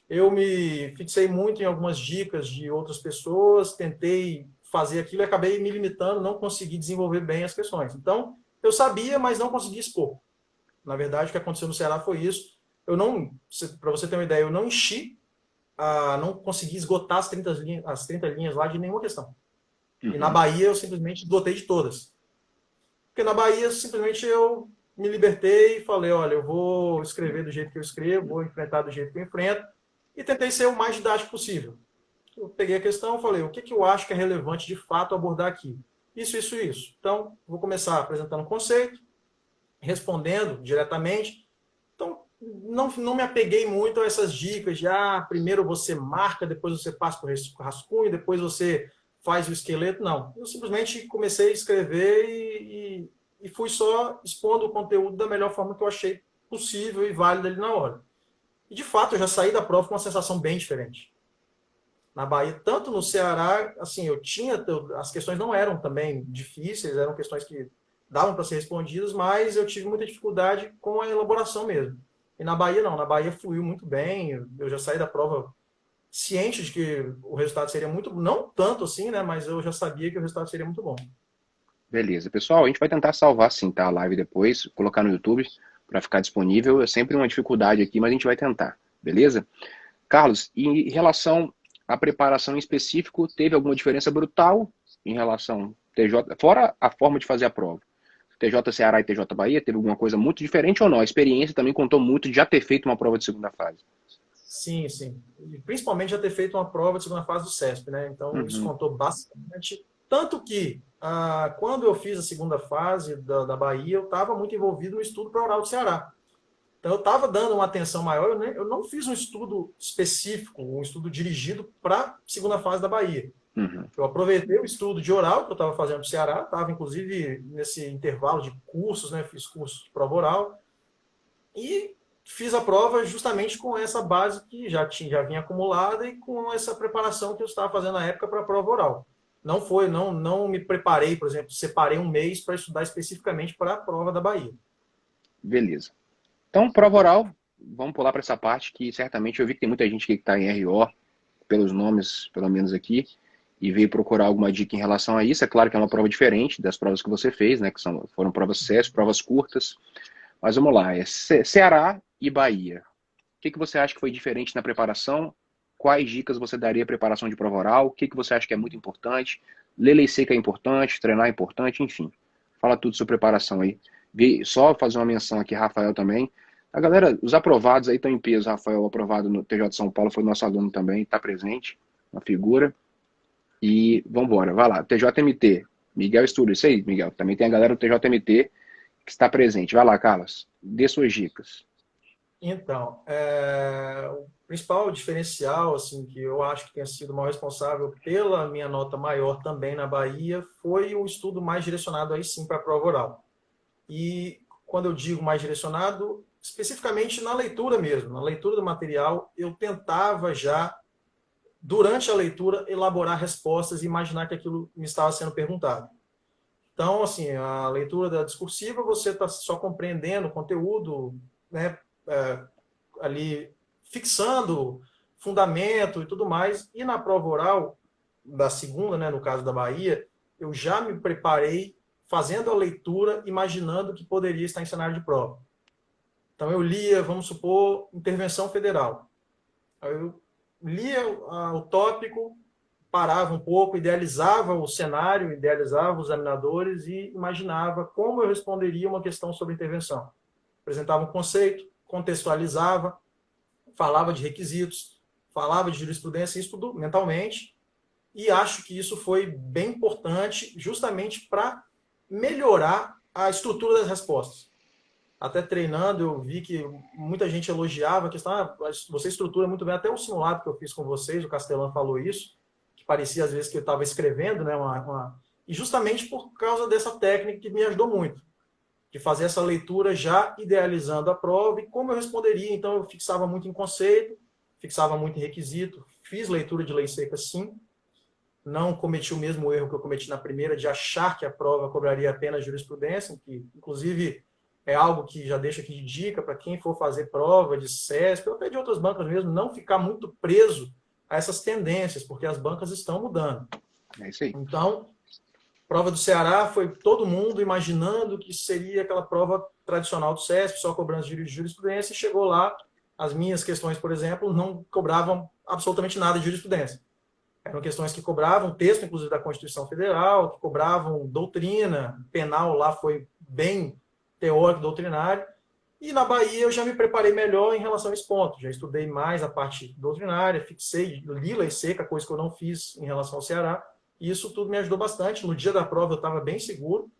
B: eu me fixei muito em algumas dicas de outras pessoas, tentei fazer aquilo e acabei me limitando, não consegui desenvolver bem as questões. Então, eu sabia, mas não conseguia expor. Na verdade, o que aconteceu no Ceará foi isso. Eu não, para você ter uma ideia, eu não enchi, não consegui esgotar as 30 linhas lá de nenhuma questão. E na Bahia eu simplesmente esgotei de todas. Porque na Bahia, simplesmente eu me libertei e falei, olha, eu vou escrever do jeito que eu escrevo, vou enfrentar do jeito que eu enfrento, e tentei ser o mais didático possível. Eu peguei a questão e falei, o que eu acho que é relevante de fato abordar aqui? Isso, isso, isso. Então, vou começar apresentando um conceito, respondendo diretamente. Então, não me apeguei muito a essas dicas de, primeiro você marca, depois você passa para o rascunho, depois você faz o esqueleto. Não. Eu simplesmente comecei a escrever e fui só expondo o conteúdo da melhor forma que eu achei possível e válida ali na hora. E, de fato, eu já saí da prova com uma sensação bem diferente. Na Bahia, tanto no Ceará, assim, as questões não eram também difíceis, eram questões que davam para ser respondidas, mas eu tive muita dificuldade com a elaboração mesmo. E na Bahia não, na Bahia fluiu muito bem, eu já saí da prova ciente de que o resultado seria muito, não tanto assim, né, mas eu já sabia que o resultado seria muito bom.
C: Beleza. Pessoal, a gente vai tentar salvar sim, tá? A live depois, colocar no YouTube para ficar disponível. É sempre uma dificuldade aqui, mas a gente vai tentar. Beleza? Carlos, em relação à preparação em específico, teve alguma diferença brutal em relação TJ, fora a forma de fazer a prova? TJ Ceará e TJ Bahia, teve alguma coisa muito diferente ou não? A experiência também contou muito de já ter feito uma prova de segunda fase.
B: Sim, sim. E principalmente já ter feito uma prova de segunda fase do CESP, né? Então isso contou bastante. Tanto que quando eu fiz a segunda fase da Bahia, eu estava muito envolvido no estudo para oral do Ceará. Então eu estava dando uma atenção maior, eu não fiz um estudo específico, um estudo dirigido para a segunda fase da Bahia. Eu aproveitei o estudo de oral que eu estava fazendo para o Ceará, estava inclusive nesse intervalo de cursos, né? Fiz cursos de prova oral, e fiz a prova justamente com essa base que já vinha acumulada e com essa preparação que eu estava fazendo na época para a prova oral. Não me preparei, por exemplo, separei um mês para estudar especificamente para a prova da Bahia.
C: Beleza. Então, prova oral, vamos pular para essa parte que certamente eu vi que tem muita gente que está em RO, pelos nomes, pelo menos aqui, e veio procurar alguma dica em relação a isso. É claro que é uma prova diferente das provas que você fez, né? Que foram provas CES, provas curtas. Mas vamos lá, é Ceará e Bahia. O que você acha que foi diferente na preparação? Quais dicas você daria à preparação de prova oral? O que você acha que é muito importante? Ler lei seca é importante, treinar é importante, enfim. Fala tudo sobre preparação aí. Só fazer uma menção aqui, Rafael também. A galera, os aprovados aí estão em peso. Rafael, aprovado no TJ de São Paulo, foi nosso aluno também, está presente, uma figura. E vamos embora, vai lá. TJMT, Miguel estuda isso aí, Miguel. Também tem a galera do TJMT que está presente. Vai lá, Carlos, dê suas dicas.
B: Então, o principal diferencial, assim, que eu acho que tenha sido o maior responsável pela minha nota maior também na Bahia, foi um estudo mais direcionado aí sim para a prova oral. E quando eu digo mais direcionado, especificamente na leitura mesmo, na leitura do material, eu tentava já, durante a leitura, elaborar respostas e imaginar que aquilo me estava sendo perguntado. Então, assim, a leitura da discursiva, você está só compreendendo o conteúdo, né, ali fixando fundamento e tudo mais. E na prova oral, da segunda, né, no caso da Bahia, eu já me preparei fazendo a leitura, imaginando que poderia estar em cenário de prova. Então eu lia, vamos supor, intervenção federal. Eu lia o tópico, parava um pouco, idealizava o cenário, idealizava os examinadores e imaginava como eu responderia uma questão sobre intervenção. Apresentava um conceito, contextualizava, falava de requisitos, falava de jurisprudência, isso tudo mentalmente, e acho que isso foi bem importante justamente para melhorar a estrutura das respostas. Até treinando, eu vi que muita gente elogiava a questão, você estrutura muito bem, até o simulado que eu fiz com vocês, o Castelão falou isso, que parecia às vezes que eu estava escrevendo, né, e justamente por causa dessa técnica que me ajudou muito, de fazer essa leitura já idealizando a prova e como eu responderia. Então eu fixava muito em conceito, fixava muito em requisito, fiz leitura de lei seca sim, não cometi o mesmo erro que eu cometi na primeira, de achar que a prova cobraria apenas jurisprudência, que inclusive é algo que já deixo aqui de dica para quem for fazer prova de CESP, ou até de outras bancas mesmo, não ficar muito preso a essas tendências, porque as bancas estão mudando.
C: É isso aí.
B: Então, prova do Ceará foi todo mundo imaginando que seria aquela prova tradicional do CESP, só cobrando de jurisprudência, e chegou lá, as minhas questões, por exemplo, não cobravam absolutamente nada de jurisprudência. Eram questões que cobravam texto, inclusive, da Constituição Federal, que cobravam doutrina, penal lá foi bem teórico, doutrinário, e na Bahia eu já me preparei melhor em relação a esse ponto, já estudei mais a parte doutrinária, fixei, li lei seca, coisa que eu não fiz em relação ao Ceará, e isso tudo me ajudou bastante. No dia da prova eu estava bem seguro,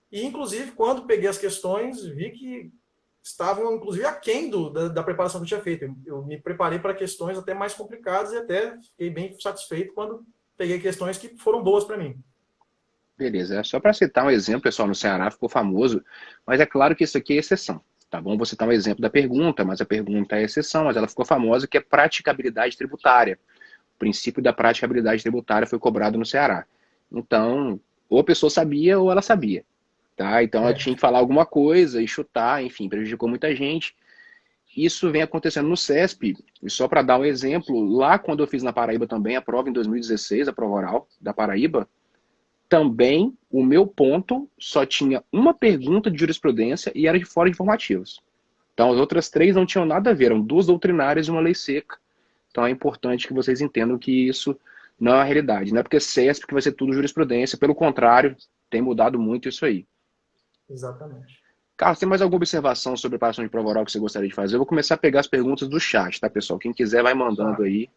B: e inclusive quando peguei as questões, vi que estavam inclusive aquém da preparação que eu tinha feito. Eu me preparei para questões até mais complicadas e até fiquei bem satisfeito quando peguei questões que foram boas para mim.
C: Beleza. Só para citar um exemplo, pessoal, no Ceará ficou famoso, mas é claro que isso aqui é exceção. Tá bom? Vou citar um exemplo da pergunta, mas a pergunta é exceção, mas ela ficou famosa, que é praticabilidade tributária. O princípio da praticabilidade tributária foi cobrado no Ceará. Então, ou a pessoa sabia ou ela sabia. Tá? Então ela tinha que falar alguma coisa e chutar, enfim, prejudicou muita gente. Isso vem acontecendo no CESP, e só para dar um exemplo, lá quando eu fiz na Paraíba também, a prova em 2016, a prova oral da Paraíba, também o meu ponto só tinha uma pergunta de jurisprudência e era de fora de informativos. Então as outras 3 não tinham nada a ver, eram 2 doutrinárias e uma lei seca. Então é importante que vocês entendam que isso não é a realidade. Não é porque CESP que vai ser tudo jurisprudência, pelo contrário, tem mudado muito isso aí.
B: Exatamente.
C: Carlos, tem mais alguma observação sobre a preparação de prova oral que você gostaria de fazer? Eu vou começar a pegar as perguntas do chat, tá, pessoal? Quem quiser vai mandando aí.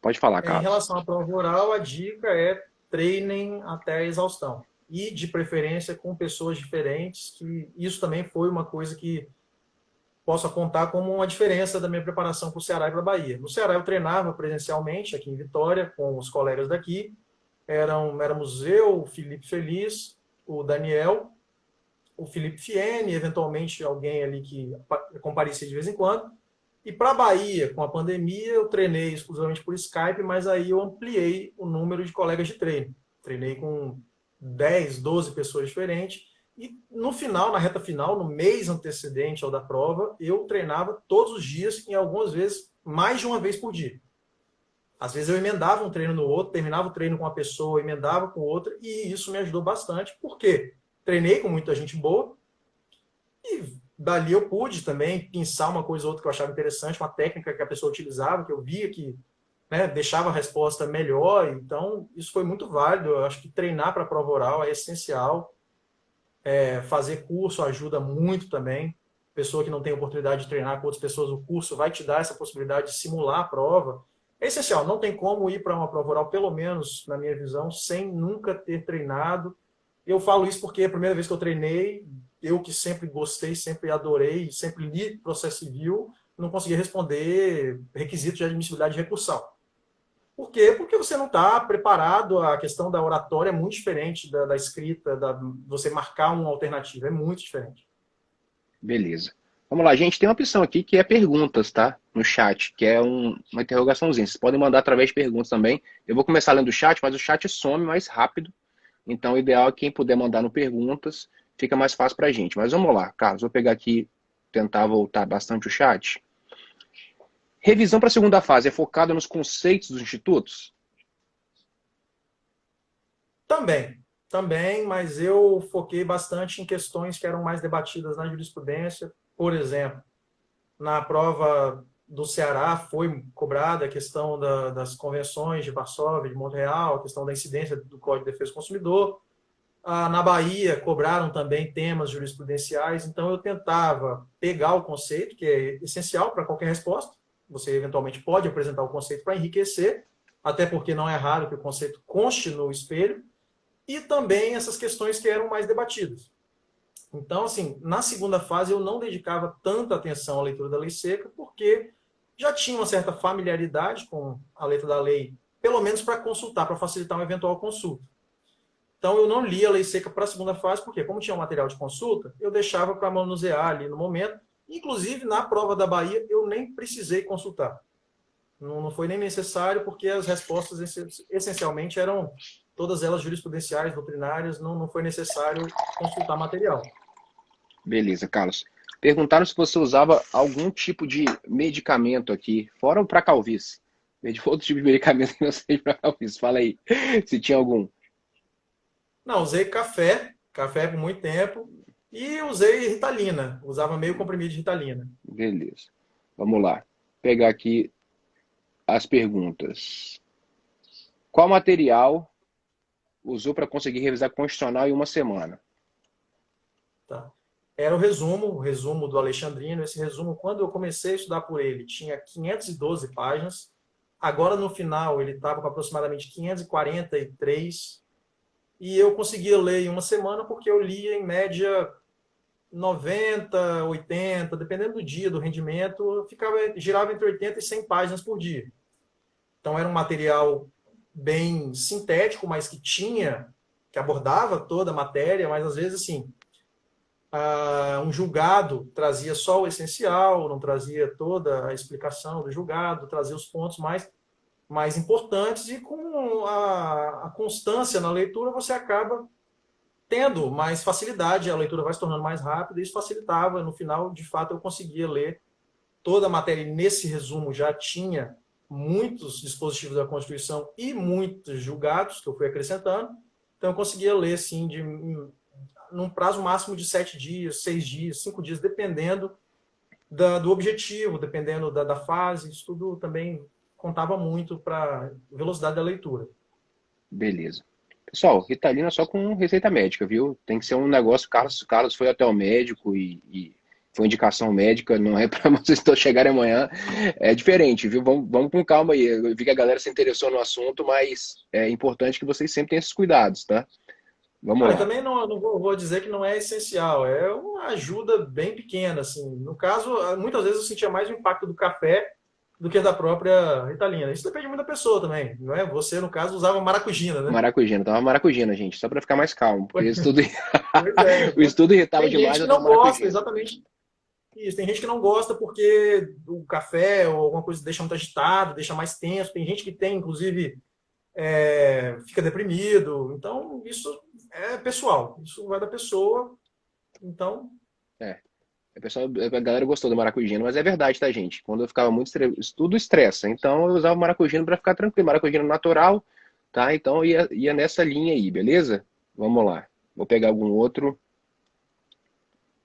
C: Pode falar, Carlos.
B: Em relação à prova oral, a dica é treinem até a exaustão. E, de preferência, com pessoas diferentes, que isso também foi uma coisa que posso apontar como uma diferença da minha preparação para o Ceará e para a Bahia. No Ceará eu treinava presencialmente, aqui em Vitória, com os colegas daqui. Éramos eu, o Felipe Feliz, o Daniel, o Felipe Fiene, eventualmente alguém ali que comparecia de vez em quando. E para a Bahia, com a pandemia, eu treinei exclusivamente por Skype, mas aí eu ampliei o número de colegas de treino. Treinei com 10, 12 pessoas diferentes. E no final, na reta final, no mês antecedente ao da prova, eu treinava todos os dias, e algumas vezes mais de uma vez por dia. Às vezes eu emendava um treino no outro, terminava o treino com uma pessoa, emendava com outra, e isso me ajudou bastante, porque treinei com muita gente boa, e dali eu pude também pensar uma coisa ou outra que eu achava interessante, uma técnica que a pessoa utilizava, que eu via que, né, deixava a resposta melhor. Então, isso foi muito válido. Eu acho que treinar para a prova oral é essencial. Fazer curso ajuda muito também. Pessoa que não tem oportunidade de treinar com outras pessoas, o curso vai te dar essa possibilidade de simular a prova. É essencial. Não tem como ir para uma prova oral, pelo menos na minha visão, sem nunca ter treinado. Eu falo isso porque a primeira vez que eu treinei, eu que sempre gostei, sempre adorei, sempre li processo civil, não conseguia responder requisitos de admissibilidade de recursão. Por quê? Porque você não está preparado. A questão da oratória é muito diferente da escrita, você marcar uma alternativa, é muito diferente.
C: Beleza. Vamos lá, gente, tem uma opção aqui que é perguntas, tá? No chat, que é uma interrogaçãozinha. Vocês podem mandar através de perguntas também. Eu vou começar lendo o chat, mas o chat some mais rápido. Então, o ideal é quem puder mandar no perguntas, fica mais fácil para a gente. Mas vamos lá, Carlos, vou pegar aqui, tentar voltar bastante o chat. Revisão para a segunda fase é focada nos conceitos dos institutos?
B: Também, mas eu foquei bastante em questões que eram mais debatidas na jurisprudência. Por exemplo, na prova do Ceará foi cobrada a questão das convenções de Varsóvia, de Montreal, a questão da incidência do Código de Defesa do Consumidor. Na Bahia, cobraram também temas jurisprudenciais, então eu tentava pegar o conceito, que é essencial para qualquer resposta. Você eventualmente pode apresentar o conceito para enriquecer, até porque não é raro que o conceito conste no espelho, e também essas questões que eram mais debatidas. Então, assim, na segunda fase eu não dedicava tanta atenção à leitura da lei seca, porque já tinha uma certa familiaridade com a letra da lei, pelo menos para consultar, para facilitar uma eventual consulta. Então, eu não li a lei seca para a segunda fase, porque como tinha um material de consulta, eu deixava para manusear ali no momento. Inclusive, na prova da Bahia, eu nem precisei consultar. Não foi nem necessário, porque as respostas essencialmente eram todas elas jurisprudenciais, doutrinárias, não foi necessário consultar material.
C: Beleza, Carlos. Perguntaram se você usava algum tipo de medicamento aqui, fora o para calvície. Outro tipo de medicamento que não seja para calvície. Fala aí, se tinha algum.
B: Não, usei café por muito tempo, e usei Ritalina. Usava meio comprimido de Ritalina.
C: Beleza. Vamos lá. Vou pegar aqui as perguntas. Qual material usou para conseguir revisar constitucional em uma semana?
B: Tá? Era o resumo do Alexandrino. Esse resumo, quando eu comecei a estudar por ele, tinha 512 páginas. Agora, no final, ele estava com aproximadamente 543. E eu conseguia ler em uma semana porque eu lia, em média, 90, 80, dependendo do dia, do rendimento, girava entre 80 e 100 páginas por dia. Então, era um material bem sintético, mas que abordava toda a matéria, mas às vezes, assim, um julgado trazia só o essencial, não trazia toda a explicação do julgado, trazia os pontos mais importantes, e com a constância na leitura você acaba tendo mais facilidade, a leitura vai se tornando mais rápida, e isso facilitava. No final, de fato, eu conseguia ler toda a matéria. Nesse resumo já tinha muitos dispositivos da Constituição e muitos julgados que eu fui acrescentando, então eu conseguia ler, sim, num prazo máximo de 7 dias, 6 dias, 5 dias, dependendo do objetivo, dependendo da fase. Isso tudo também contava muito para a velocidade da leitura.
C: Beleza. Pessoal, Ritalina só com receita médica, viu? Tem que ser um negócio. Carlos foi até o médico e foi indicação médica, não é para vocês chegarem amanhã. É diferente, viu? Vamos com calma aí. Eu vi que a galera se interessou no assunto, mas é importante que vocês sempre tenham esses cuidados, tá? Vamos
B: Eu
C: lá.
B: também não vou dizer que não é essencial, é uma ajuda bem pequena, assim. No caso, muitas vezes eu sentia mais o impacto do café do que da própria Ritalina. Isso depende muito da pessoa também, não é? Você, no caso, usava maracujina, né?
C: Maracujina, tava maracujina, gente, só para ficar mais calmo, porque
B: Pois é.
C: o estudo irritava
B: Tem
C: demais,
B: gente que
C: eu
B: não
C: tava
B: gosta,
C: maracujina.
B: exatamente isso. Tem gente que não gosta porque o café ou alguma coisa deixa muito agitado, deixa mais tenso. Tem gente que tem, inclusive, fica deprimido. Então, isso é pessoal. Isso vai da pessoa. Então,
C: A galera gostou do maracujina, mas é verdade, tá, gente? Quando eu ficava muito estressado, tudo estressa. Então eu usava maracujina para ficar tranquilo. Maracujina natural, tá? Então ia nessa linha aí, beleza? Vamos lá. Vou pegar algum outro.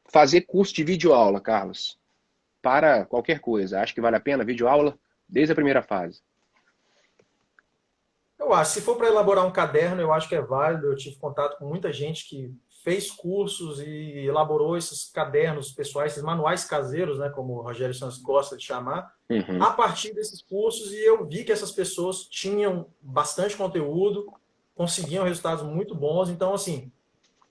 C: Fazer curso de videoaula, Carlos. Para qualquer coisa. Acho que vale a pena videoaula desde a primeira fase.
B: eu acho, se for para elaborar um caderno, eu acho que é válido. Eu tive contato com muita gente que fez cursos e elaborou esses cadernos pessoais, esses manuais caseiros, né, como o Rogério Santos gosta de chamar,
C: Uhum.
B: a partir desses cursos, e eu vi que essas pessoas tinham bastante conteúdo, conseguiam resultados muito bons. Então, assim,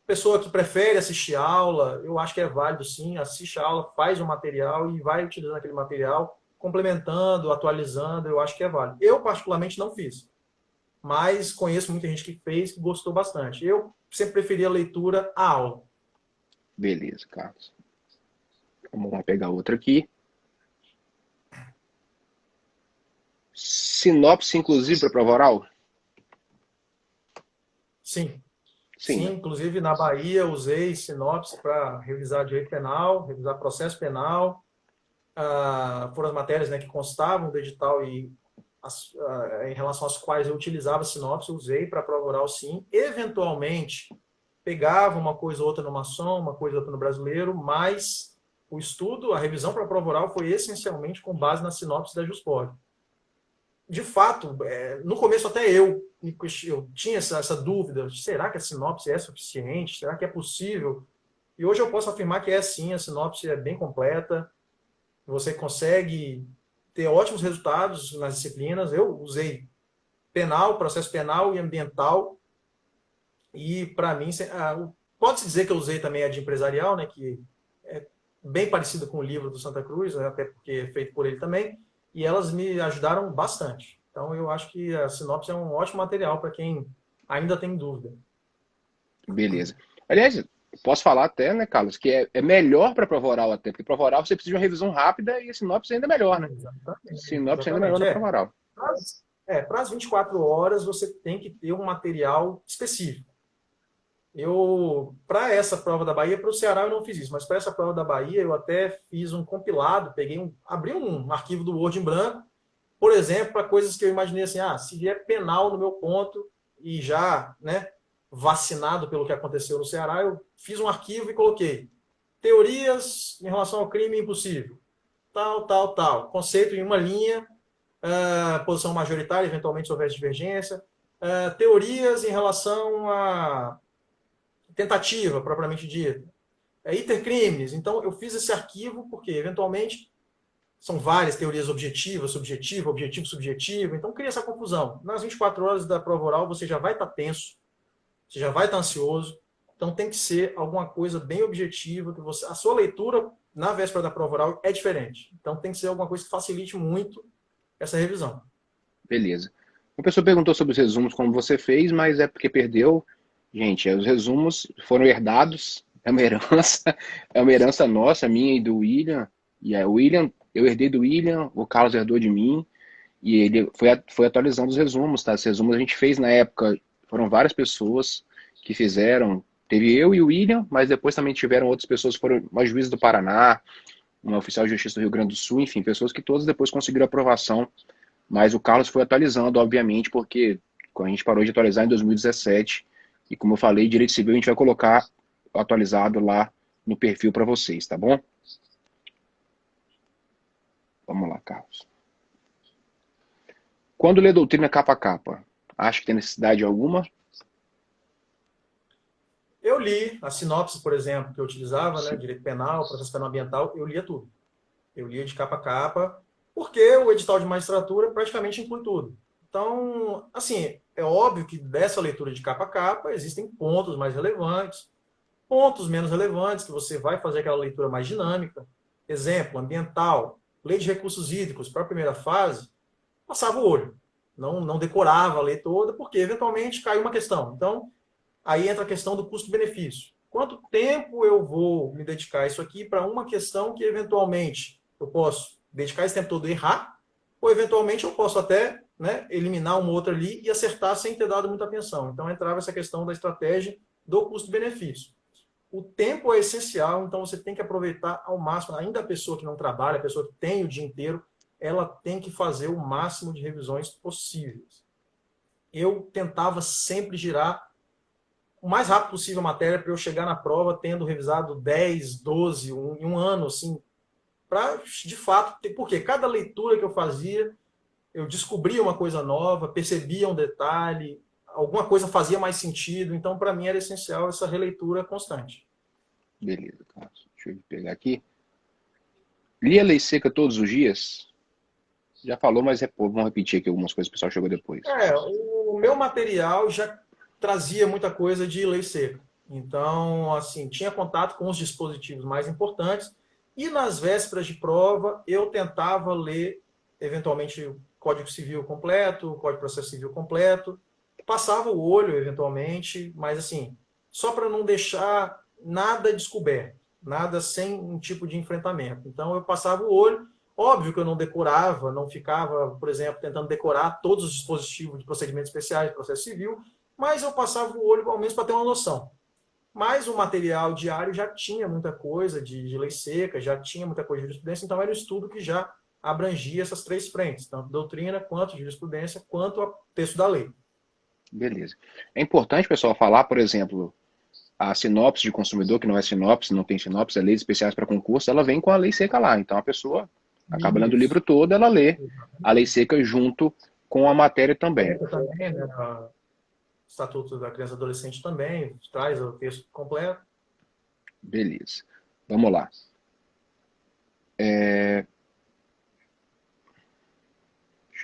B: pessoa que prefere assistir aula, eu acho que é válido, sim. Assiste a aula, faz o material e vai utilizando aquele material, complementando, atualizando. Eu acho que é válido. Eu, particularmente, não fiz, mas conheço muita gente que fez, que gostou bastante. Eu sempre preferi a leitura à aula.
C: Beleza, Carlos. Vamos lá pegar outra aqui. Sinopse, inclusive, para prova oral?
B: Sim.
C: Sim,
B: Sim,
C: né?
B: inclusive na Bahia usei sinopse para revisar direito penal, revisar processo penal. Foram as matérias, né, que constavam do edital e em relação às quais eu utilizava sinopse, usei para a prova oral, sim. Eventualmente, pegava uma coisa ou outra no maçom, uma coisa ou outra no brasileiro, mas o estudo, a revisão para a prova oral foi essencialmente com base na sinopse da Juspoli. De fato, no começo até eu tinha essa dúvida, será que a sinopse é suficiente? Será que é possível? E hoje eu posso afirmar que é sim, a sinopse é bem completa, você consegue ter ótimos resultados nas disciplinas. Eu usei penal, processo penal e ambiental, e para mim, pode-se dizer que eu usei também a de empresarial, né, que é bem parecida com o livro do Santa Cruz, até porque é feito por ele também, e elas me ajudaram bastante. Então, eu acho que a sinopse é um ótimo material para quem ainda tem dúvida.
C: Beleza. Aliás, posso falar até, né, Carlos, que é melhor para prova oral até, porque prova oral você precisa de uma revisão rápida e a sinopse ainda é melhor, né?
B: Exatamente.
C: Sinopse ainda é melhor
B: Exatamente.
C: na prova oral.
B: Para as 24 horas, você tem que ter um material específico. Para essa prova da Bahia, para o Ceará eu não fiz isso, mas para essa prova da Bahia eu até fiz um compilado, abri um arquivo do Word em branco, por exemplo, para coisas que eu imaginei assim, se vier penal no meu ponto e já, né, vacinado pelo que aconteceu no Ceará, eu fiz um arquivo e coloquei teorias em relação ao crime impossível, tal, tal, tal, conceito em uma linha, posição majoritária, eventualmente se houver divergência, teorias em relação a tentativa, propriamente dita, intercrimes. Então, eu fiz esse arquivo porque, eventualmente, são várias teorias objetivas, subjetiva, objetivo, subjetivo. Então, cria essa confusão. Nas 24 horas da prova oral, você já vai estar tenso, você já vai estar ansioso. Então, tem que ser alguma coisa bem objetiva, que a sua leitura na véspera da prova oral é diferente. Então, tem que ser alguma coisa que facilite muito essa revisão.
C: Beleza. Uma pessoa perguntou sobre os resumos, como você fez, mas é porque perdeu. Gente, os resumos foram herdados, é uma herança nossa, minha e do William. E o William, eu herdei do William, o Carlos herdou de mim, e ele foi atualizando os resumos, tá? Os resumos a gente fez na época, foram várias pessoas que fizeram. Teve eu e o William, mas depois também tiveram outras pessoas, foram uma juíza do Paraná, uma oficial de justiça do Rio Grande do Sul, enfim, pessoas que todas depois conseguiram aprovação. Mas o Carlos foi atualizando, obviamente, porque a gente parou de atualizar em 2017. E como eu falei, Direito Civil a gente vai colocar atualizado lá no perfil para vocês, tá bom? Vamos lá, Carlos. Quando lê doutrina capa a capa, acha que tem necessidade alguma?
B: Eu li a sinopse, por exemplo, que eu utilizava, né, direito penal, processo penal ambiental, eu lia tudo. Eu lia de capa a capa, porque o edital de magistratura praticamente inclui tudo. Então, assim, é óbvio que dessa leitura de capa a capa existem pontos mais relevantes, pontos menos relevantes, que você vai fazer aquela leitura mais dinâmica. Exemplo, ambiental, lei de recursos hídricos, para a primeira fase, passava o olho. Não decorava a lei toda, porque eventualmente caiu uma questão. Então, aí entra a questão do custo-benefício. Quanto tempo eu vou me dedicar a isso aqui para uma questão que eventualmente eu posso dedicar esse tempo todo e errar, ou eventualmente eu posso até, né, eliminar uma outra ali e acertar sem ter dado muita atenção. Então entrava essa questão da estratégia do custo-benefício. O tempo é essencial, então você tem que aproveitar ao máximo. Ainda a pessoa que não trabalha, a pessoa que tem o dia inteiro, ela tem que fazer o máximo de revisões possíveis. Eu tentava sempre girar o mais rápido possível a matéria para eu chegar na prova tendo revisado 10, 12, em um ano, assim, para, de fato, porque cada leitura que eu fazia, eu descobria uma coisa nova, percebia um detalhe, alguma coisa fazia mais sentido, então para mim era essencial essa releitura constante.
C: Beleza, Carlos. Deixa eu pegar aqui. Lia a lei seca todos os dias? Já falou, mas vamos repetir aqui algumas coisas que o pessoal chegou depois.
B: O meu material já trazia muita coisa de lei seca. Então, assim, tinha contato com os dispositivos mais importantes e nas vésperas de prova eu tentava ler, eventualmente, o Código Civil completo, o Código de Processo Civil completo, passava o olho, eventualmente, mas, assim, só para não deixar nada descoberto, nada sem um tipo de enfrentamento. Então, eu passava o olho. Óbvio que eu não decorava, não ficava, por exemplo, tentando decorar todos os dispositivos de procedimentos especiais de processo civil, mas eu passava o olho, ao menos, para ter uma noção. Mas o material diário já tinha muita coisa de lei seca, já tinha muita coisa de jurisprudência, então era um estudo que já abrangia essas três frentes, tanto doutrina, quanto jurisprudência, quanto o texto da lei.
C: Beleza. É importante, pessoal, falar, por exemplo, a sinopse de consumidor, que não é sinopse, não tem sinopse, é leis especiais para concurso, ela vem com a lei seca lá. Então a pessoa acaba lendo o livro todo, ela lê a lei seca junto com a matéria também.
B: Também, né, o Estatuto da Criança e Adolescente também traz o texto completo.
C: Beleza. Vamos lá. Deixa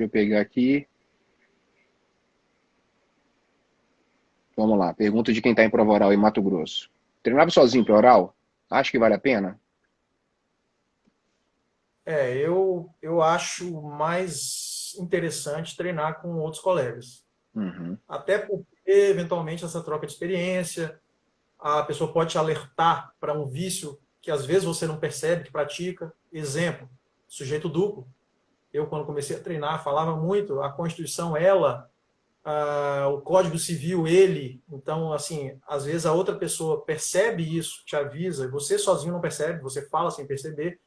C: eu pegar aqui. Vamos lá. Pergunta de quem está em prova oral em Mato Grosso. Treinava sozinho para oral? Acho que vale a pena?
B: Eu acho mais interessante treinar com outros colegas.
C: Uhum.
B: Até porque, eventualmente, essa troca de experiência, a pessoa pode te alertar para um vício que às vezes você não percebe, que pratica. Exemplo, sujeito duplo. Eu, quando comecei a treinar, falava muito, a Constituição, ela o Código Civil, então, assim, às vezes a outra pessoa percebe isso, te avisa, você sozinho não percebe, você fala sem perceber.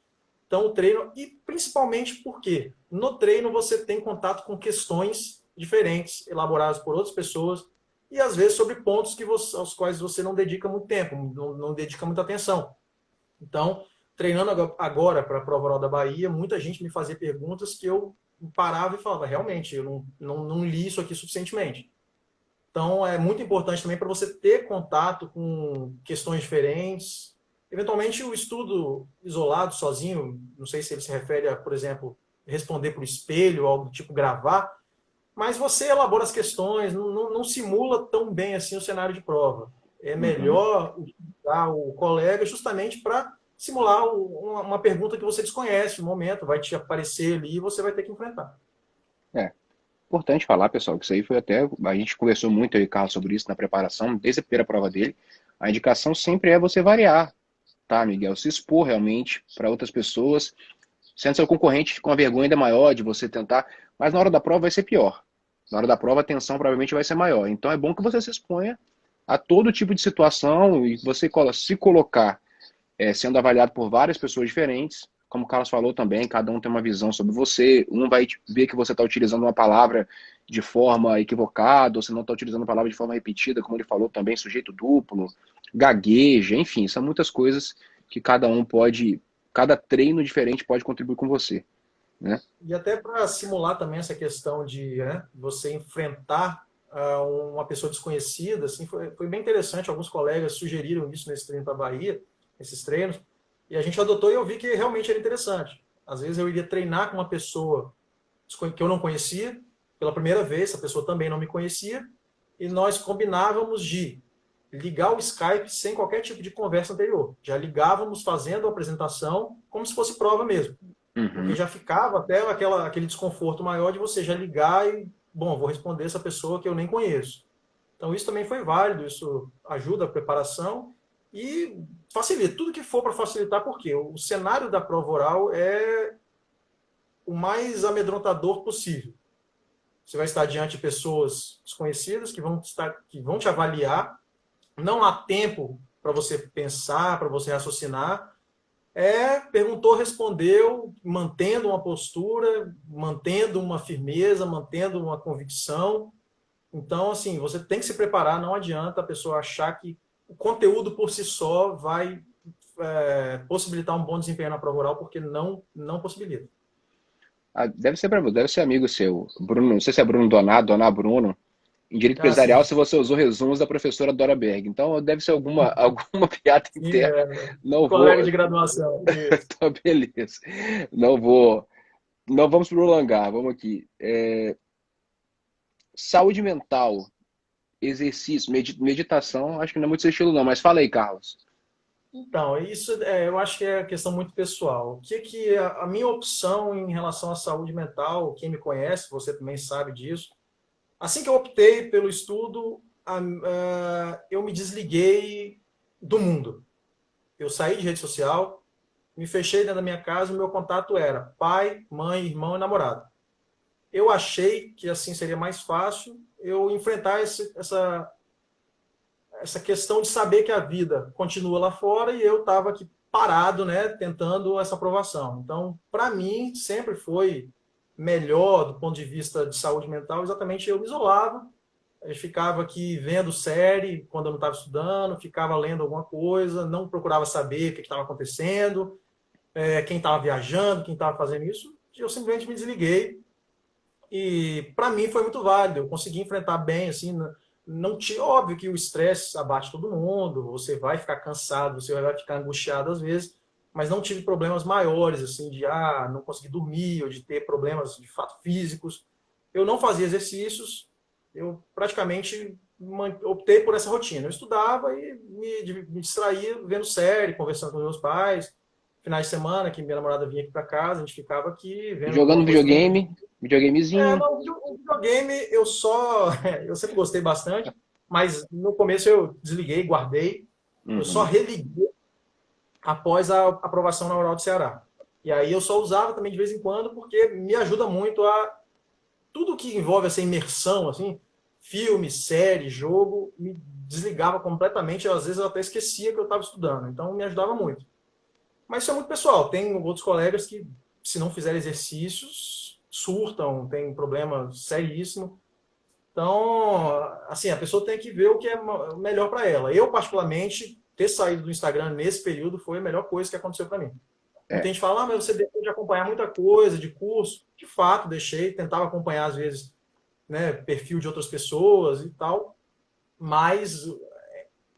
B: Então, o treino, e principalmente porque no treino você tem contato com questões diferentes, elaboradas por outras pessoas, e às vezes sobre pontos aos quais você não dedica muito tempo, não dedica muita atenção. Então, treinando agora para a Prova Oral da Bahia, muita gente me fazia perguntas que eu parava e falava, realmente, eu não li isso aqui suficientemente. Então, é muito importante também para você ter contato com questões diferentes. Eventualmente, o estudo isolado, sozinho, não sei se ele se refere a, por exemplo, responder por espelho, algo do tipo gravar, mas você elabora as questões, não simula tão bem assim o cenário de prova. É melhor utilizar o colega justamente para simular uma pergunta que você desconhece no momento, vai te aparecer ali e você vai ter que enfrentar.
C: É. Importante falar, pessoal, que isso aí foi até. A gente conversou muito aí, Carlos, sobre isso na preparação, desde a primeira prova dele. A indicação sempre é você variar, tá, Miguel? Se expor realmente para outras pessoas, sendo seu concorrente com a vergonha ainda maior de você tentar, mas na hora da prova vai ser pior. Na hora da prova a tensão provavelmente vai ser maior. Então é bom que você se exponha a todo tipo de situação e você se colocar sendo avaliado por várias pessoas diferentes. Como o Carlos falou também, cada um tem uma visão sobre você. Um vai ver que você está utilizando uma palavra de forma equivocada, ou você não está utilizando a palavra de forma repetida, como ele falou também, sujeito duplo, gagueja, enfim, são muitas coisas que cada treino diferente pode contribuir com você, né?
B: E até para simular também essa questão de você enfrentar uma pessoa desconhecida, assim, foi bem interessante. Alguns colegas sugeriram isso nesse treino para Bahia, esses treinos, e a gente adotou e eu vi que realmente era interessante. Às vezes eu iria treinar com uma pessoa que eu não conhecia, pela primeira vez, a pessoa também não me conhecia, e nós combinávamos de ligar o Skype sem qualquer tipo de conversa anterior. Já ligávamos fazendo a apresentação como se fosse prova mesmo. Porque já ficava até aquele desconforto maior de você já ligar e, bom, vou responder essa pessoa que eu nem conheço. Então isso também foi válido, isso ajuda a preparação e facilita. Tudo que for para facilitar, porque o cenário da prova oral é o mais amedrontador possível. Você vai estar diante de pessoas desconhecidas que vão te avaliar, não há tempo para você pensar, para você raciocinar. Perguntou, respondeu, mantendo uma postura, mantendo uma firmeza, mantendo uma convicção. Então, assim, você tem que se preparar, não adianta a pessoa achar que o conteúdo por si só vai possibilitar um bom desempenho na prova oral, porque não possibilita.
C: Deve ser amigo seu, Bruno, não sei se é Bruno Donato, Doná Bruno, em Direito Empresarial,
B: Sim.
C: se você usou resumos da professora Dora Berg. Então deve ser alguma piada
B: Sim,
C: interna. Não
B: colega
C: vou.
B: de graduação.
C: Então, beleza. Não vou. Não vamos prolongar, vamos aqui. Saúde mental, exercício, meditação, acho que não é muito seu estilo, não, mas fala aí, Carlos.
B: Então, isso eu acho que é questão muito pessoal. O que a minha opção em relação à saúde mental, quem me conhece, você também sabe disso. Assim que eu optei pelo estudo, eu me desliguei do mundo. Eu saí de rede social, me fechei dentro da minha casa, o meu contato era pai, mãe, irmão e namorado. Eu achei que assim seria mais fácil eu enfrentar essa questão de saber que a vida continua lá fora e eu estava aqui parado, né, tentando essa aprovação. Então, para mim, sempre foi melhor do ponto de vista de saúde mental, exatamente eu me isolava, eu ficava aqui vendo série quando eu não estava estudando, ficava lendo alguma coisa, não procurava saber o que estava acontecendo, quem estava viajando, quem estava fazendo isso, eu simplesmente me desliguei e para mim foi muito válido, eu consegui enfrentar bem, assim, não tinha, óbvio que o estresse abate todo mundo, você vai ficar cansado, você vai ficar angustiado às vezes, mas não tive problemas maiores, assim, de não conseguir dormir, ou de ter problemas de fato físicos. Eu não fazia exercícios, eu praticamente optei por essa rotina. Eu estudava e me distraía vendo série, conversando com meus pais. Finais de semana, que minha namorada vinha aqui para casa, a gente ficava aqui vendo
C: Jogando
B: alguma coisa também.
C: videogamezinho.
B: Não, o videogame eu sempre gostei bastante, mas no começo eu desliguei, guardei, eu só
C: Uhum.
B: religuei após a aprovação na Oral do Ceará. E aí eu só usava também de vez em quando, porque me ajuda muito tudo que envolve essa imersão, assim, filme, série, jogo, me desligava completamente. Às vezes eu até esquecia que eu estava estudando. Então me ajudava muito. Mas isso é muito pessoal. Tem outros colegas que, se não fizerem exercícios, surtam, tem problema seríssimo. Então, assim, a pessoa tem que ver o que é melhor para ela. Eu, particularmente, ter saído do Instagram nesse período foi a melhor coisa que aconteceu para mim. Muita gente fala, mas você deixou de acompanhar muita coisa, de curso. De fato, deixei, tentava acompanhar, às vezes, né, perfil de outras pessoas e tal. Mas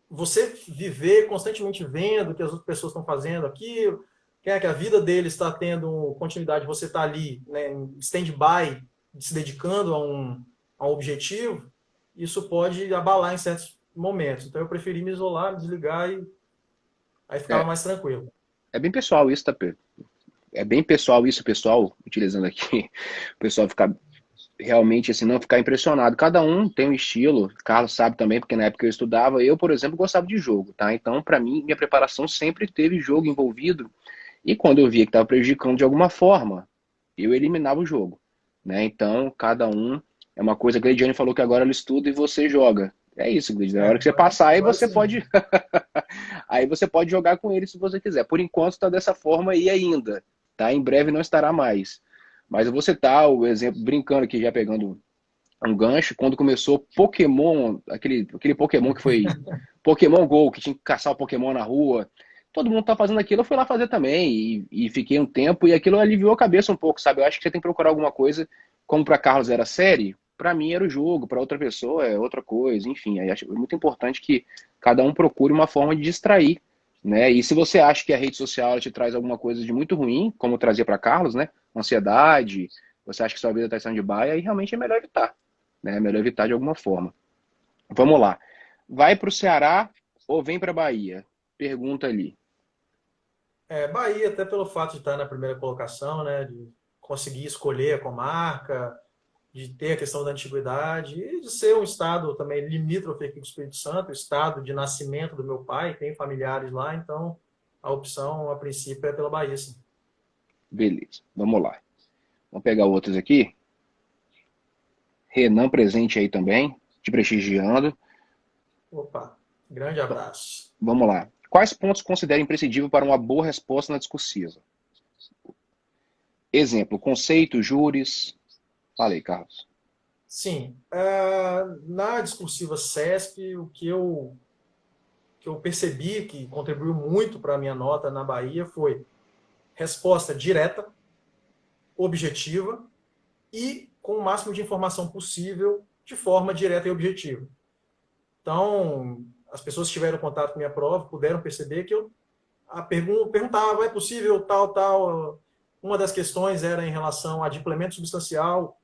B: você viver constantemente vendo o que as outras pessoas estão fazendo aqui, que a vida deles está tendo continuidade, você está ali, né, em stand-by, se dedicando a um objetivo, isso pode abalar em certos momentos. Então eu preferi me isolar, me desligar e aí ficava
C: É,
B: mais tranquilo.
C: é bem pessoal isso, tá, Pedro? É bem pessoal isso, pessoal, utilizando aqui, o pessoal ficar realmente assim, não ficar impressionado. Cada um tem um estilo, Carlos sabe também, porque na época eu estudava, eu, por exemplo, gostava de jogo, tá? Então, para mim, minha preparação sempre teve jogo envolvido, e quando eu via que estava prejudicando de alguma forma, eu eliminava o jogo, né? Então, cada um é uma coisa, a Gleidiane falou que agora ela estuda e você joga. É isso, Gleidiane. Na hora que você passar, aí
B: Agora
C: você
B: sim.
C: pode aí você pode jogar com ele se você quiser. Por enquanto está dessa forma aí ainda, tá? Em breve não estará mais. Mas eu vou citar o exemplo, brincando aqui, já pegando um gancho, quando começou Pokémon, aquele Pokémon que foi Pokémon Go, que tinha que caçar o Pokémon na rua. Todo mundo tá fazendo aquilo, eu fui lá fazer também e fiquei um tempo e aquilo aliviou a cabeça um pouco, sabe? Eu acho que você tem que procurar alguma coisa, como para Carlos era série, para mim era o jogo, para outra pessoa é outra coisa, enfim. Aí acho muito importante que cada um procure uma forma de distrair, né? E se você acha que a rede social te traz alguma coisa de muito ruim, como eu trazia para Carlos, né? Ansiedade, você acha que sua vida está em stand-by, aí realmente é melhor evitar, né? É melhor evitar de alguma forma. Vamos lá. Vai para o Ceará ou vem para Bahia? Pergunta ali.
B: Bahia, até pelo fato de estar na primeira colocação, né, de conseguir escolher a comarca, de ter a questão da antiguidade e de ser um estado também limítrofe aqui do Espírito Santo, estado de nascimento do meu pai, tem familiares lá, então a opção, a princípio, é pela Bahia, sim.
C: Beleza, vamos lá. Vamos pegar outros aqui. Renan presente aí também, te prestigiando.
B: Opa, grande abraço.
C: Vamos lá. Quais pontos considera imprescindível para uma boa resposta na discursiva? Exemplo, conceito, júris. Fala aí, Carlos.
B: Sim, na discursiva CESP, que eu percebi que contribuiu muito para a minha nota na Bahia foi resposta direta, objetiva e com o máximo de informação possível de forma direta e objetiva. Então, as pessoas que tiveram contato com minha prova puderam perceber que eu perguntava, é possível tal, tal. Uma das questões era em relação a adimplemento substancial,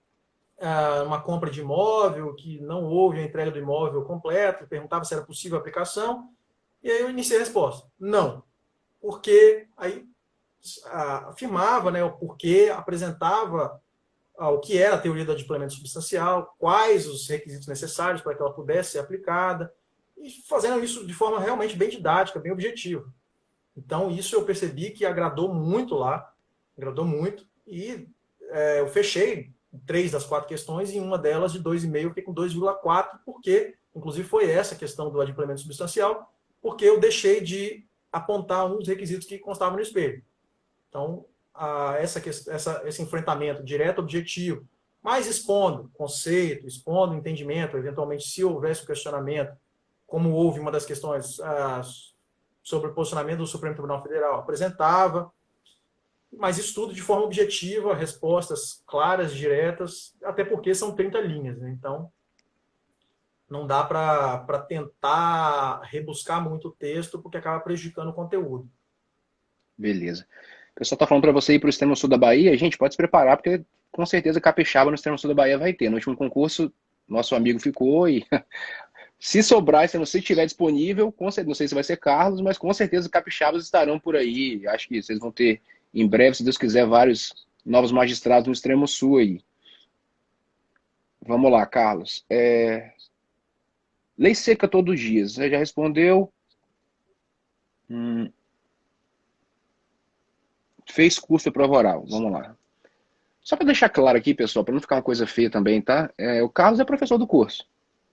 B: uma compra de imóvel, que não houve a entrega do imóvel completo, perguntava se era possível a aplicação, e aí eu iniciei a resposta. Não. Porque aí afirmava, né, o porquê, apresentava o que era a teoria do adimplemento substancial, quais os requisitos necessários para que ela pudesse ser aplicada, e fazendo isso de forma realmente bem didática, bem objetiva. Então, isso eu percebi que agradou muito lá, agradou muito, e eu fechei 3 das 4 questões, e uma delas de 2,5, fiquei com 2,4, porque, inclusive, foi essa questão do adimplemento substancial, porque eu deixei de apontar um dos requisitos que constavam no espelho. Então, esse enfrentamento direto objetivo, mas expondo conceito, expondo entendimento, eventualmente, se houvesse um questionamento, como houve uma das questões sobre o posicionamento do Supremo Tribunal Federal, apresentava, mas isso tudo de forma objetiva, respostas claras, diretas, até porque são 30 linhas, né? Então não dá para tentar rebuscar muito o texto, porque acaba prejudicando o conteúdo.
C: Beleza. O pessoal tá falando para você ir para o extremo sul da Bahia. Gente, pode se preparar, porque com certeza capixaba no extremo sul da Bahia vai ter. No último concurso, nosso amigo ficou e se sobrar, se você estiver disponível, não sei se vai ser Carlos, mas com certeza capixabas estarão por aí. Acho que vocês vão ter em breve, se Deus quiser, vários novos magistrados no extremo sul aí. Vamos lá, Carlos. Lei seca todos os dias. Você já respondeu. Fez curso de prova oral. Vamos lá. Só para deixar claro aqui, pessoal, para não ficar uma coisa feia também, tá? O Carlos é professor do curso.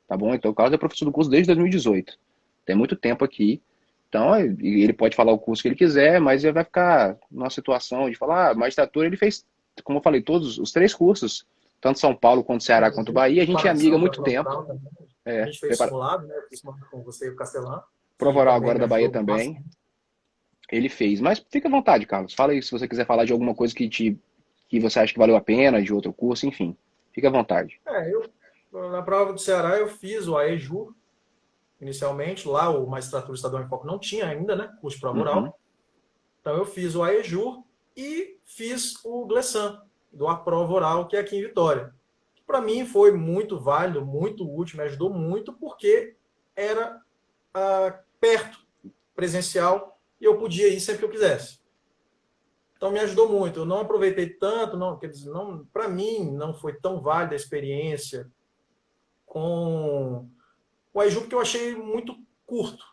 C: tá bom? Então o Carlos é professor do curso desde 2018. Tem muito tempo aqui. Então, ele pode falar o curso que ele quiser, mas ele vai ficar numa situação de falar, magistratura ele fez, como eu falei, todos os 3 cursos, tanto São Paulo quanto Ceará quanto Bahia, a gente é amiga há
B: Preparação para
C: muito tempo.
B: prova também. A
C: É,
B: gente fez simulado, né? Eu fiz simulado com você e o Castelã,
C: prova
B: que
C: oral
B: também
C: agora
B: me
C: da Bahia
B: ajudou
C: também,
B: bastante.
C: ele fez. Mas fica à vontade, Carlos. Fala aí se você quiser falar de alguma coisa que você acha que valeu a pena, de outro curso, enfim. Fica à vontade.
B: Na prova do Ceará, eu fiz o AEJUR, inicialmente. Lá, o Magistratura Estadual em Foco não tinha ainda, né? Curso de prova
C: Uhum.
B: oral. Então, eu fiz o AEJUR e fiz o GLESAN, do A Prova Oral, que é aqui em Vitória. Para mim, foi muito válido, muito útil, me ajudou muito, porque era perto, presencial, e eu podia ir sempre que eu quisesse. Então me ajudou muito. Eu não aproveitei tanto, não, quer dizer, não, para mim não foi tão válida a experiência com o Aiju, porque eu achei muito curto.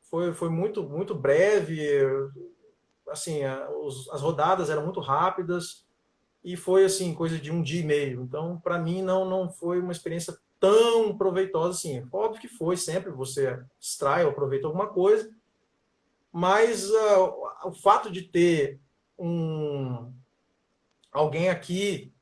B: Foi muito breve, assim, as rodadas eram muito rápidas e foi assim coisa de um dia e meio. Então, para mim não foi uma experiência tão proveitosa assim. Óbvio que foi sempre, você extrai ou aproveita alguma coisa, mas o fato de ter um alguém aqui,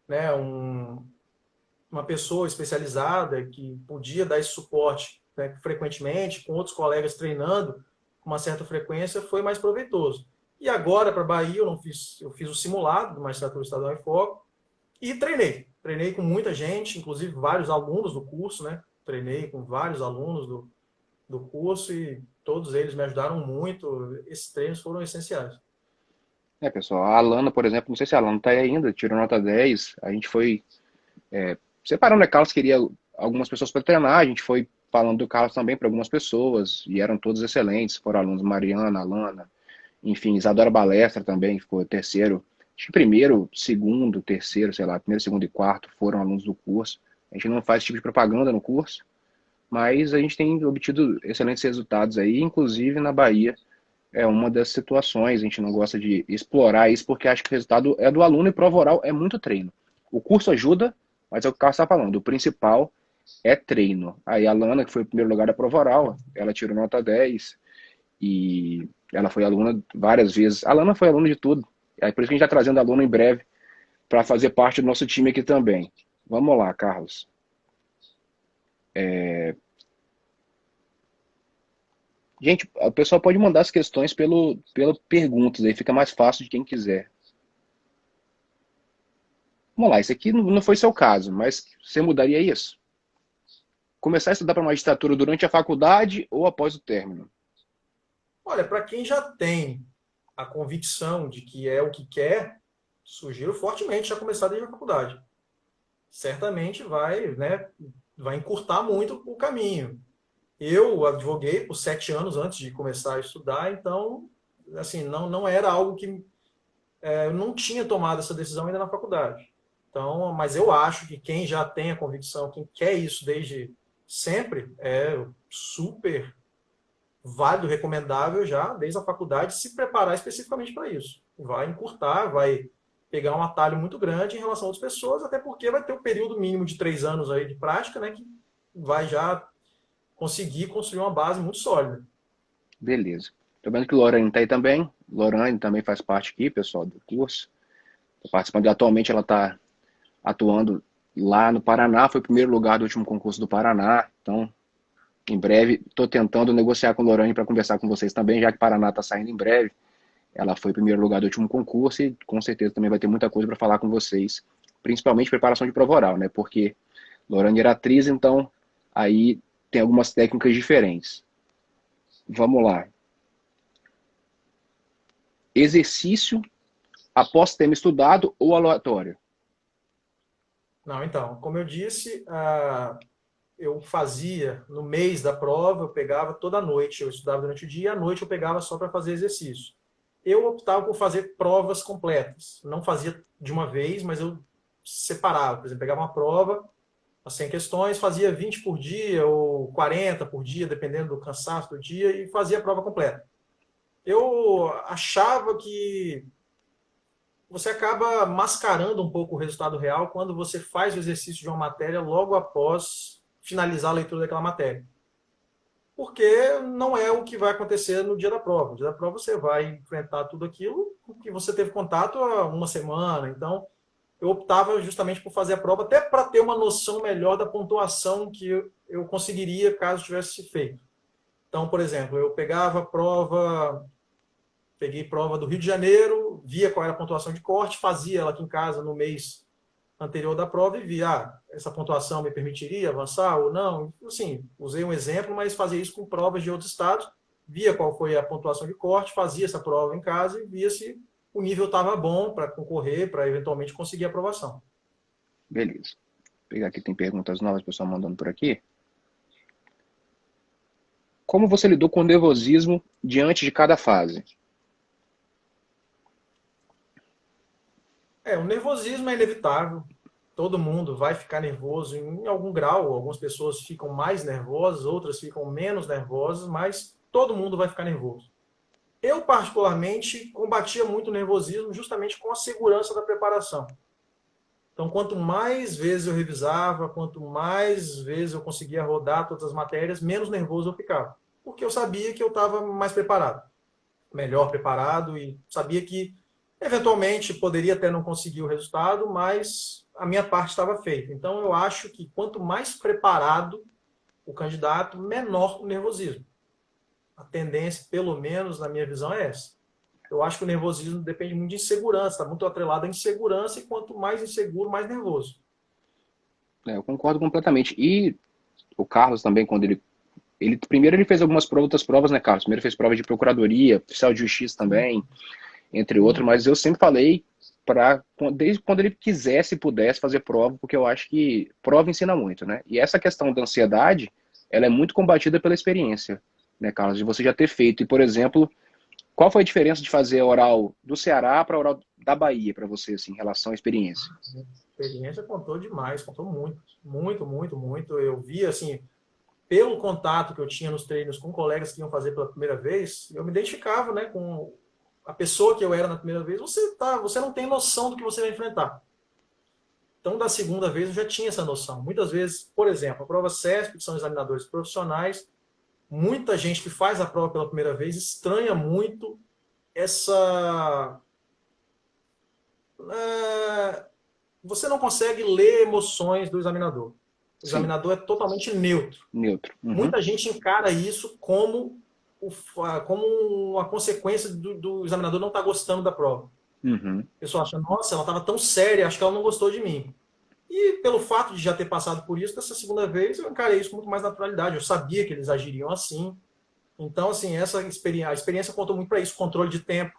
B: né, uma pessoa especializada que podia dar esse suporte, né, frequentemente, com outros colegas treinando com uma certa frequência, foi mais proveitoso. E agora, para a Bahia, eu fiz o simulado do Magistratura Estadual em Foco e treinei. Treinei com muita gente, inclusive vários alunos do curso, né? Treinei com vários alunos do curso e todos eles me ajudaram muito. Esses treinos foram essenciais.
C: Pessoal, a Alana, por exemplo, não sei se a Alana tá aí ainda, tirou nota 10. A gente foi separando, né? Carlos queria algumas pessoas para treinar, a gente foi falando do Carlos também para algumas pessoas, e eram todos excelentes, foram alunos Mariana, Alana, enfim, Isadora Balestra também, ficou terceiro, acho que primeiro, segundo, terceiro, sei lá, primeiro, segundo e quarto foram alunos do curso. A gente não faz esse tipo de propaganda no curso, mas a gente tem obtido excelentes resultados aí, inclusive na Bahia. É uma das situações, a gente não gosta de explorar isso porque acha que o resultado é do aluno e prova oral é muito treino. O curso ajuda, mas é o que o Carlos está falando, o principal é treino. Aí a Lana, que foi o primeiro lugar da prova oral, ela tirou nota 10 e ela foi aluna várias vezes. A Lana foi aluna de tudo. É por isso que a gente está trazendo aluno em breve para fazer parte do nosso time aqui também. Vamos lá, Carlos. Gente, o pessoal pode mandar as questões pelo perguntas, aí fica mais fácil de quem quiser. Vamos lá, isso aqui não foi seu caso, mas você mudaria isso? Começar a estudar para magistratura durante a faculdade ou após o término?
B: Olha, para quem já tem a convicção de que é o que quer, sugiro fortemente já começar desde a faculdade. Certamente vai, né, vai encurtar muito o caminho. Eu advoguei por 7 anos antes de começar a estudar, então, assim, não era algo que eu não tinha tomado essa decisão ainda na faculdade. Então, mas eu acho que quem já tem a convicção, quem quer isso desde sempre, é super válido, recomendável já, desde a faculdade, se preparar especificamente para isso. Vai encurtar, vai pegar um atalho muito grande em relação a outras pessoas, até porque vai ter um período mínimo de 3 anos aí de prática, né, que vai já conseguir construir uma base muito sólida.
C: Beleza. Tô vendo que o Lorane está aí também. Lorane também faz parte aqui, pessoal, do curso. Tô participando. Atualmente ela está atuando lá no Paraná. Foi o primeiro lugar do último concurso do Paraná. Então, em breve, estou tentando negociar com o Lorane para conversar com vocês também, já que o Paraná está saindo em breve. Ela foi primeiro lugar do último concurso e com certeza também vai ter muita coisa para falar com vocês, principalmente preparação de prova oral, né? Porque Lorane era atriz, então aí tem algumas técnicas diferentes. Vamos lá. Exercício após ter estudado ou aleatório?
B: Não, então, como eu disse, eu fazia no mês da prova, eu pegava toda noite, eu estudava durante o dia, e à noite eu pegava só para fazer exercício. Eu optava por fazer provas completas. Não fazia de uma vez, mas eu separava. Por exemplo, pegava uma prova, as 100 questões, fazia 20 por dia ou 40 por dia, dependendo do cansaço do dia, e fazia a prova completa. Eu achava que você acaba mascarando um pouco o resultado real quando você faz o exercício de uma matéria logo após finalizar a leitura daquela matéria. Porque não é o que vai acontecer no dia da prova. No dia da prova você vai enfrentar tudo aquilo que você teve contato há uma semana. Então, eu optava justamente por fazer a prova, até para ter uma noção melhor da pontuação que eu conseguiria caso tivesse feito. Então, por exemplo, eu peguei prova do Rio de Janeiro, via qual era a pontuação de corte, fazia ela aqui em casa no mês anterior da prova e via, essa pontuação me permitiria avançar ou não. Assim, usei um exemplo, mas fazia isso com provas de outros estados, via qual foi a pontuação de corte, fazia essa prova em casa e via se o nível estava bom para concorrer, para eventualmente conseguir a aprovação.
C: Beleza. Vou pegar aqui, tem perguntas novas, pessoal mandando por aqui. Como você lidou com o nervosismo diante de cada fase?
B: O nervosismo é inevitável. Todo mundo vai ficar nervoso em algum grau. Algumas pessoas ficam mais nervosas, outras ficam menos nervosas, mas todo mundo vai ficar nervoso. Eu, particularmente, combatia muito o nervosismo justamente com a segurança da preparação. Então, quanto mais vezes eu revisava, quanto mais vezes eu conseguia rodar todas as matérias, menos nervoso eu ficava. Porque eu sabia que eu estava mais preparado, melhor preparado, e sabia que eventualmente poderia até não conseguir o resultado, mas a minha parte estava feita. Então eu acho que quanto mais preparado o candidato, menor o nervosismo. A tendência, pelo menos na minha visão, é essa. Eu acho que o nervosismo depende muito de insegurança, está muito atrelado à insegurança, e quanto mais inseguro, mais nervoso.
C: Eu concordo completamente. E o Carlos também, quando primeiro ele fez algumas outras provas, né, Carlos? Primeiro fez prova de procuradoria, oficial de justiça também, entre outros, mas eu sempre falei desde quando ele quisesse e pudesse fazer prova, porque eu acho que prova ensina muito, né? E essa questão da ansiedade, ela é muito combatida pela experiência, né, Carlos? De você já ter feito. E, por exemplo, qual foi a diferença de fazer oral do Ceará para oral da Bahia para você, assim, em relação à experiência?
B: A experiência contou demais, contou muito, muito, muito, muito. Eu vi, assim, pelo contato que eu tinha nos treinos com colegas que iam fazer pela primeira vez, eu me identificava, né, com a pessoa que eu era na primeira vez. Você não tem noção do que você vai enfrentar. Então, da segunda vez, eu já tinha essa noção. Muitas vezes, por exemplo, a prova CESP, que são examinadores profissionais, muita gente que faz a prova pela primeira vez estranha muito essa... Você não consegue ler emoções do examinador. O examinador é totalmente neutro.
C: Neutro. Uhum.
B: Muita gente encara isso como uma consequência do examinador não estar gostando da prova.
C: Uhum.
B: O pessoal acha, nossa, ela estava tão séria, acho que ela não gostou de mim. E pelo fato de já ter passado por isso, dessa segunda vez, eu encarei isso com muito mais naturalidade. Eu sabia que eles agiriam assim. Então, assim, a experiência contou muito para isso. Controle de tempo.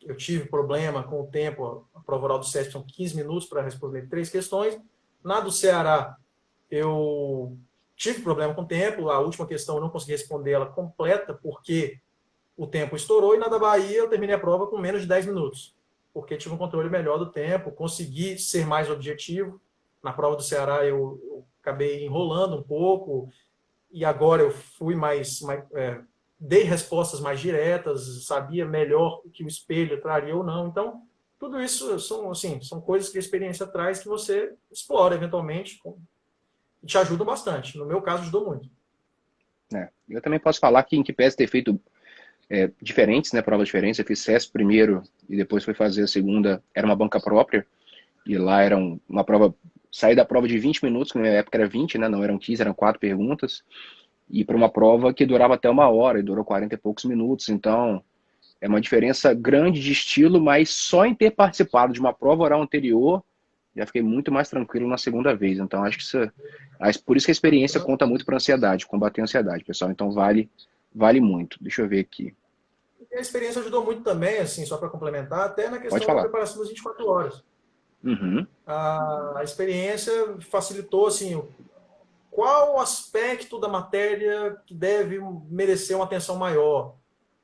B: Eu tive problema com o tempo. A prova oral do CESP são 15 minutos para responder 3 questões. Na do Ceará, eu tive problema com o tempo. A última questão eu não consegui responder ela completa porque o tempo estourou. E na da Bahia eu terminei a prova com menos de 10 minutos. Porque tive um controle melhor do tempo, consegui ser mais objetivo. Na prova do Ceará eu acabei enrolando um pouco. E agora eu fui dei respostas mais diretas, sabia melhor o que o espelho traria ou não. Então, tudo isso são coisas que a experiência traz que você explora eventualmente e te ajuda bastante. No meu caso, ajudou muito.
C: Eu também posso falar que, em que pese ter feito diferentes, né, provas diferentes, eu fiz CESP primeiro e depois fui fazer a segunda, era uma banca própria, e lá era uma prova, saí da prova de 20 minutos, que na minha época era 20, né, não eram 15, eram 4 perguntas, e para uma prova que durava até 1 hora, e durou 40 e poucos minutos. Então é uma diferença grande de estilo, mas só em ter participado de uma prova oral anterior, já fiquei muito mais tranquilo na segunda vez. Então acho que por isso que a experiência conta muito para a ansiedade, combater a ansiedade, pessoal. Então vale muito. Deixa eu ver aqui.
B: E a experiência ajudou muito também, assim, só para complementar, até na questão da preparação das 24 horas.
C: Uhum.
B: A experiência facilitou, assim, qual aspecto da matéria que deve merecer uma atenção maior?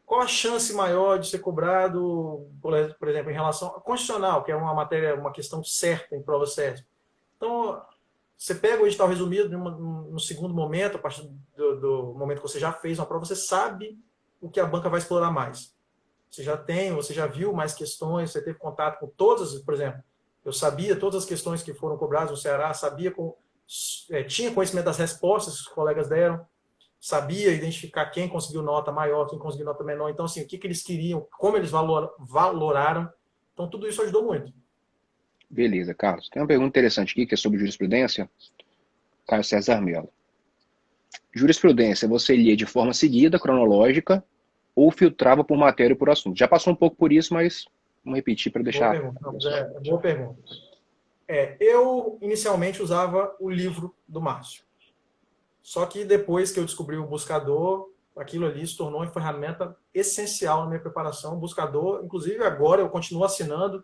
B: Qual a chance maior de ser cobrado, por exemplo, em relação ao constitucional, que é uma matéria, uma questão certa em prova CESP? Então, você pega o edital resumido no segundo momento, a partir do momento que você já fez uma prova, você sabe o que a banca vai explorar mais. Você já viu mais questões, você teve contato com todas, por exemplo, eu sabia todas as questões que foram cobradas no Ceará, sabia tinha conhecimento das respostas que os colegas deram, sabia identificar quem conseguiu nota maior, quem conseguiu nota menor. Então, assim, o que eles queriam, como eles valoraram. Então, tudo isso ajudou muito.
C: Beleza, Carlos. Tem uma pergunta interessante aqui, que é sobre jurisprudência. Caio César Mello. Jurisprudência, você lia de forma seguida, cronológica, ou filtrava por matéria ou por assunto? Já passou um pouco por isso, mas vamos repetir para
B: Boa
C: deixar...
B: pergunta. Não, boa pergunta. Eu inicialmente usava o livro do Márcio. Só que depois que eu descobri o buscador, aquilo ali se tornou uma ferramenta essencial na minha preparação. O buscador, inclusive agora eu continuo assinando,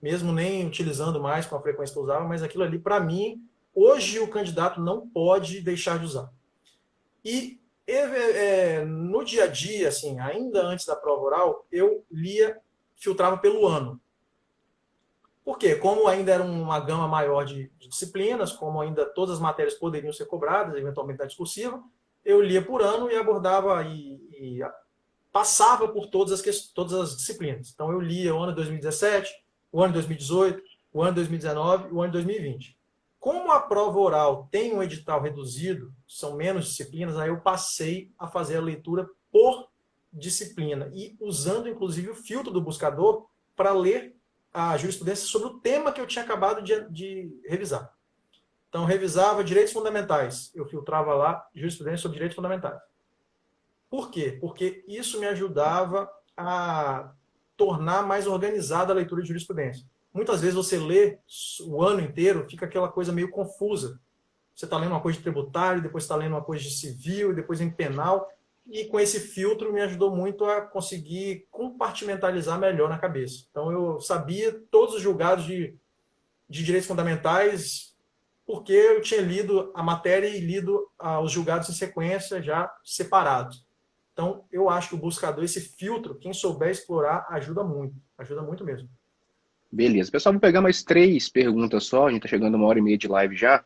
B: mesmo nem utilizando mais com a frequência que eu usava, mas aquilo ali, para mim, hoje o candidato não pode deixar de usar. E no dia a dia, assim, ainda antes da prova oral, eu filtrava pelo ano. Por quê? Como ainda era uma gama maior de disciplinas, como ainda todas as matérias poderiam ser cobradas, eventualmente na discursiva, eu lia por ano e abordava e passava por todas as disciplinas. Então eu lia o ano de 2017, o ano de 2018, o ano de 2019 e o ano de 2020. Como a prova oral tem um edital reduzido, são menos disciplinas, aí eu passei a fazer a leitura por disciplina e usando inclusive o filtro do buscador para ler a jurisprudência sobre o tema que eu tinha acabado de revisar. Então, eu revisava direitos fundamentais. Eu filtrava lá jurisprudência sobre direitos fundamentais. Por quê? Porque isso me ajudava a tornar mais organizada a leitura de jurisprudência. Muitas vezes você lê o ano inteiro, fica aquela coisa meio confusa. Você está lendo uma coisa de tributário, depois está lendo uma coisa de civil, depois em penal. E com esse filtro me ajudou muito a conseguir compartimentalizar melhor na cabeça. Então eu sabia todos os julgados de direitos fundamentais porque eu tinha lido a matéria e lido os julgados em sequência já separados. Então eu acho que o buscador, esse filtro, quem souber explorar, ajuda muito mesmo.
C: Beleza. Pessoal, vou pegar mais 3 perguntas só, a gente está chegando a 1h30 de live já,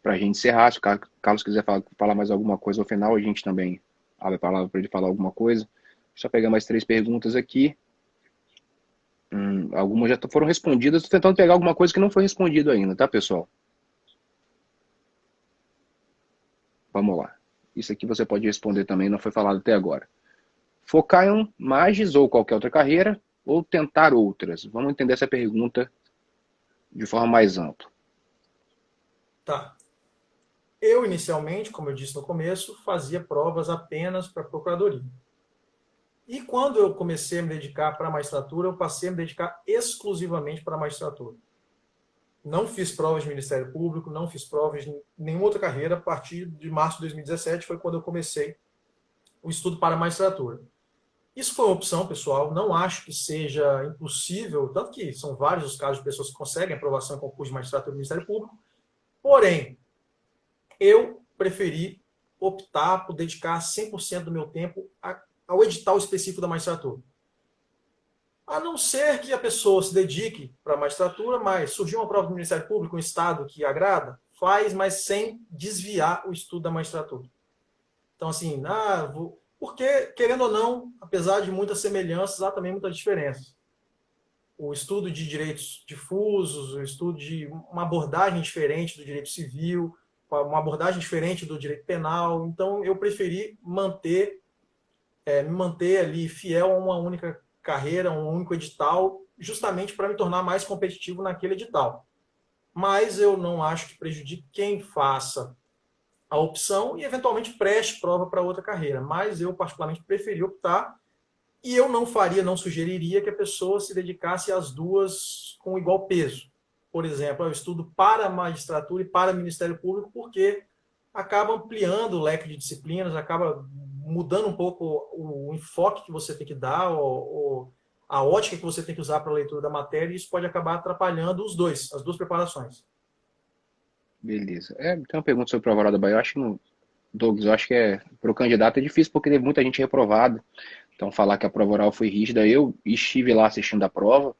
C: para a gente encerrar. Se o Carlos quiser falar mais alguma coisa ao final, a gente também abre a palavra para ele falar alguma coisa. Só pegar mais 3 perguntas aqui. Algumas já foram respondidas. Estou tentando pegar alguma coisa que não foi respondido ainda, tá, pessoal? Vamos lá. Isso aqui você pode responder também, não foi falado até agora. Focar em um Magis ou qualquer outra carreira, ou tentar outras? Vamos entender essa pergunta de forma mais ampla.
B: Tá. Eu, inicialmente, como eu disse no começo, fazia provas apenas para a procuradoria. E quando eu comecei a me dedicar para a magistratura, eu passei a me dedicar exclusivamente para a magistratura. Não fiz provas de Ministério Público, não fiz provas de nenhuma outra carreira. A partir de março de 2017 foi quando eu comecei o estudo para a magistratura. Isso foi uma opção, pessoal. Não acho que seja impossível, tanto que são vários os casos de pessoas que conseguem aprovação em concurso de magistratura do Ministério Público. Porém, eu preferi optar por dedicar 100% do meu tempo ao edital específico da magistratura. A não ser que a pessoa se dedique para a magistratura, mas surgiu uma prova do Ministério Público, um estado que agrada, faz, mas sem desviar o estudo da magistratura. Então, assim, porque, querendo ou não, apesar de muitas semelhanças, há também muitas diferenças. O estudo de direitos difusos, o estudo de uma abordagem diferente do direito civil, uma abordagem diferente do direito penal. Então, eu preferi me manter ali fiel a uma única carreira, a um único edital, justamente para me tornar mais competitivo naquele edital. Mas eu não acho que prejudique quem faça a opção e, eventualmente, preste prova para outra carreira. Mas eu, particularmente, preferi optar e eu não sugeriria que a pessoa se dedicasse às duas com igual peso. Por exemplo, eu estudo para a magistratura e para o Ministério Público, porque acaba ampliando o leque de disciplinas, acaba mudando um pouco o enfoque que você tem que dar, a ótica que você tem que usar para a leitura da matéria, e isso pode acabar atrapalhando as duas preparações.
C: Beleza. Tem uma pergunta sobre prova oral da Bahia. Douglas, eu acho que para o candidato é difícil porque teve muita gente reprovada. Então, falar que a prova oral foi rígida, eu estive lá assistindo a prova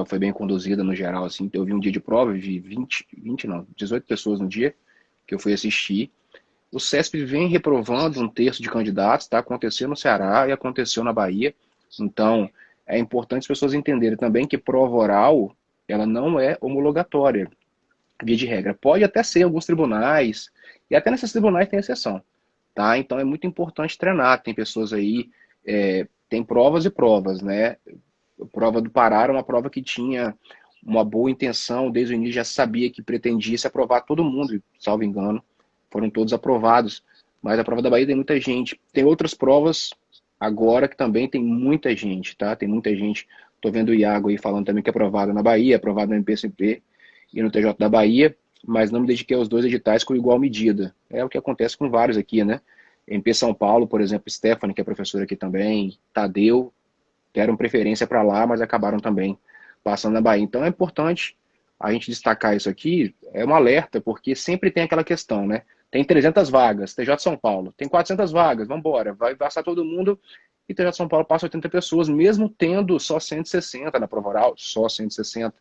C: foi bem conduzida no geral, assim. Eu vi um dia de prova, vi 18 pessoas no dia que eu fui assistir. O CESP vem reprovando 1/3 de candidatos, tá? Aconteceu no Ceará e aconteceu na Bahia. Então, é importante as pessoas entenderem também que prova oral, ela não é homologatória. via de regra. Pode até ser em alguns tribunais, e até nesses tribunais tem exceção, tá? Então é muito importante treinar. Tem pessoas aí, tem provas e provas, né? A prova do Pará era uma prova que tinha uma boa intenção, desde o início já sabia que pretendia se aprovar todo mundo, salvo engano, foram todos aprovados. Mas a prova da Bahia tem muita gente. Tem outras provas agora que também tem muita gente, tá? Tem muita gente. Tô vendo o Iago aí falando também que é aprovado na Bahia, aprovado no MPCP e no TJ da Bahia, mas não me dediquei aos 2 editais com igual medida. É o que acontece com vários aqui, né? MP São Paulo, por exemplo, Stephanie, que é professora aqui também, Tadeu, deram preferência para lá, mas acabaram também passando na Bahia. Então é importante a gente destacar isso aqui, é um alerta, porque sempre tem aquela questão, né? Tem 300 vagas, TJ São Paulo, tem 400 vagas, vamos embora, vai passar todo mundo, e TJ São Paulo passa 80 pessoas, mesmo tendo só 160 na prova oral, só 160.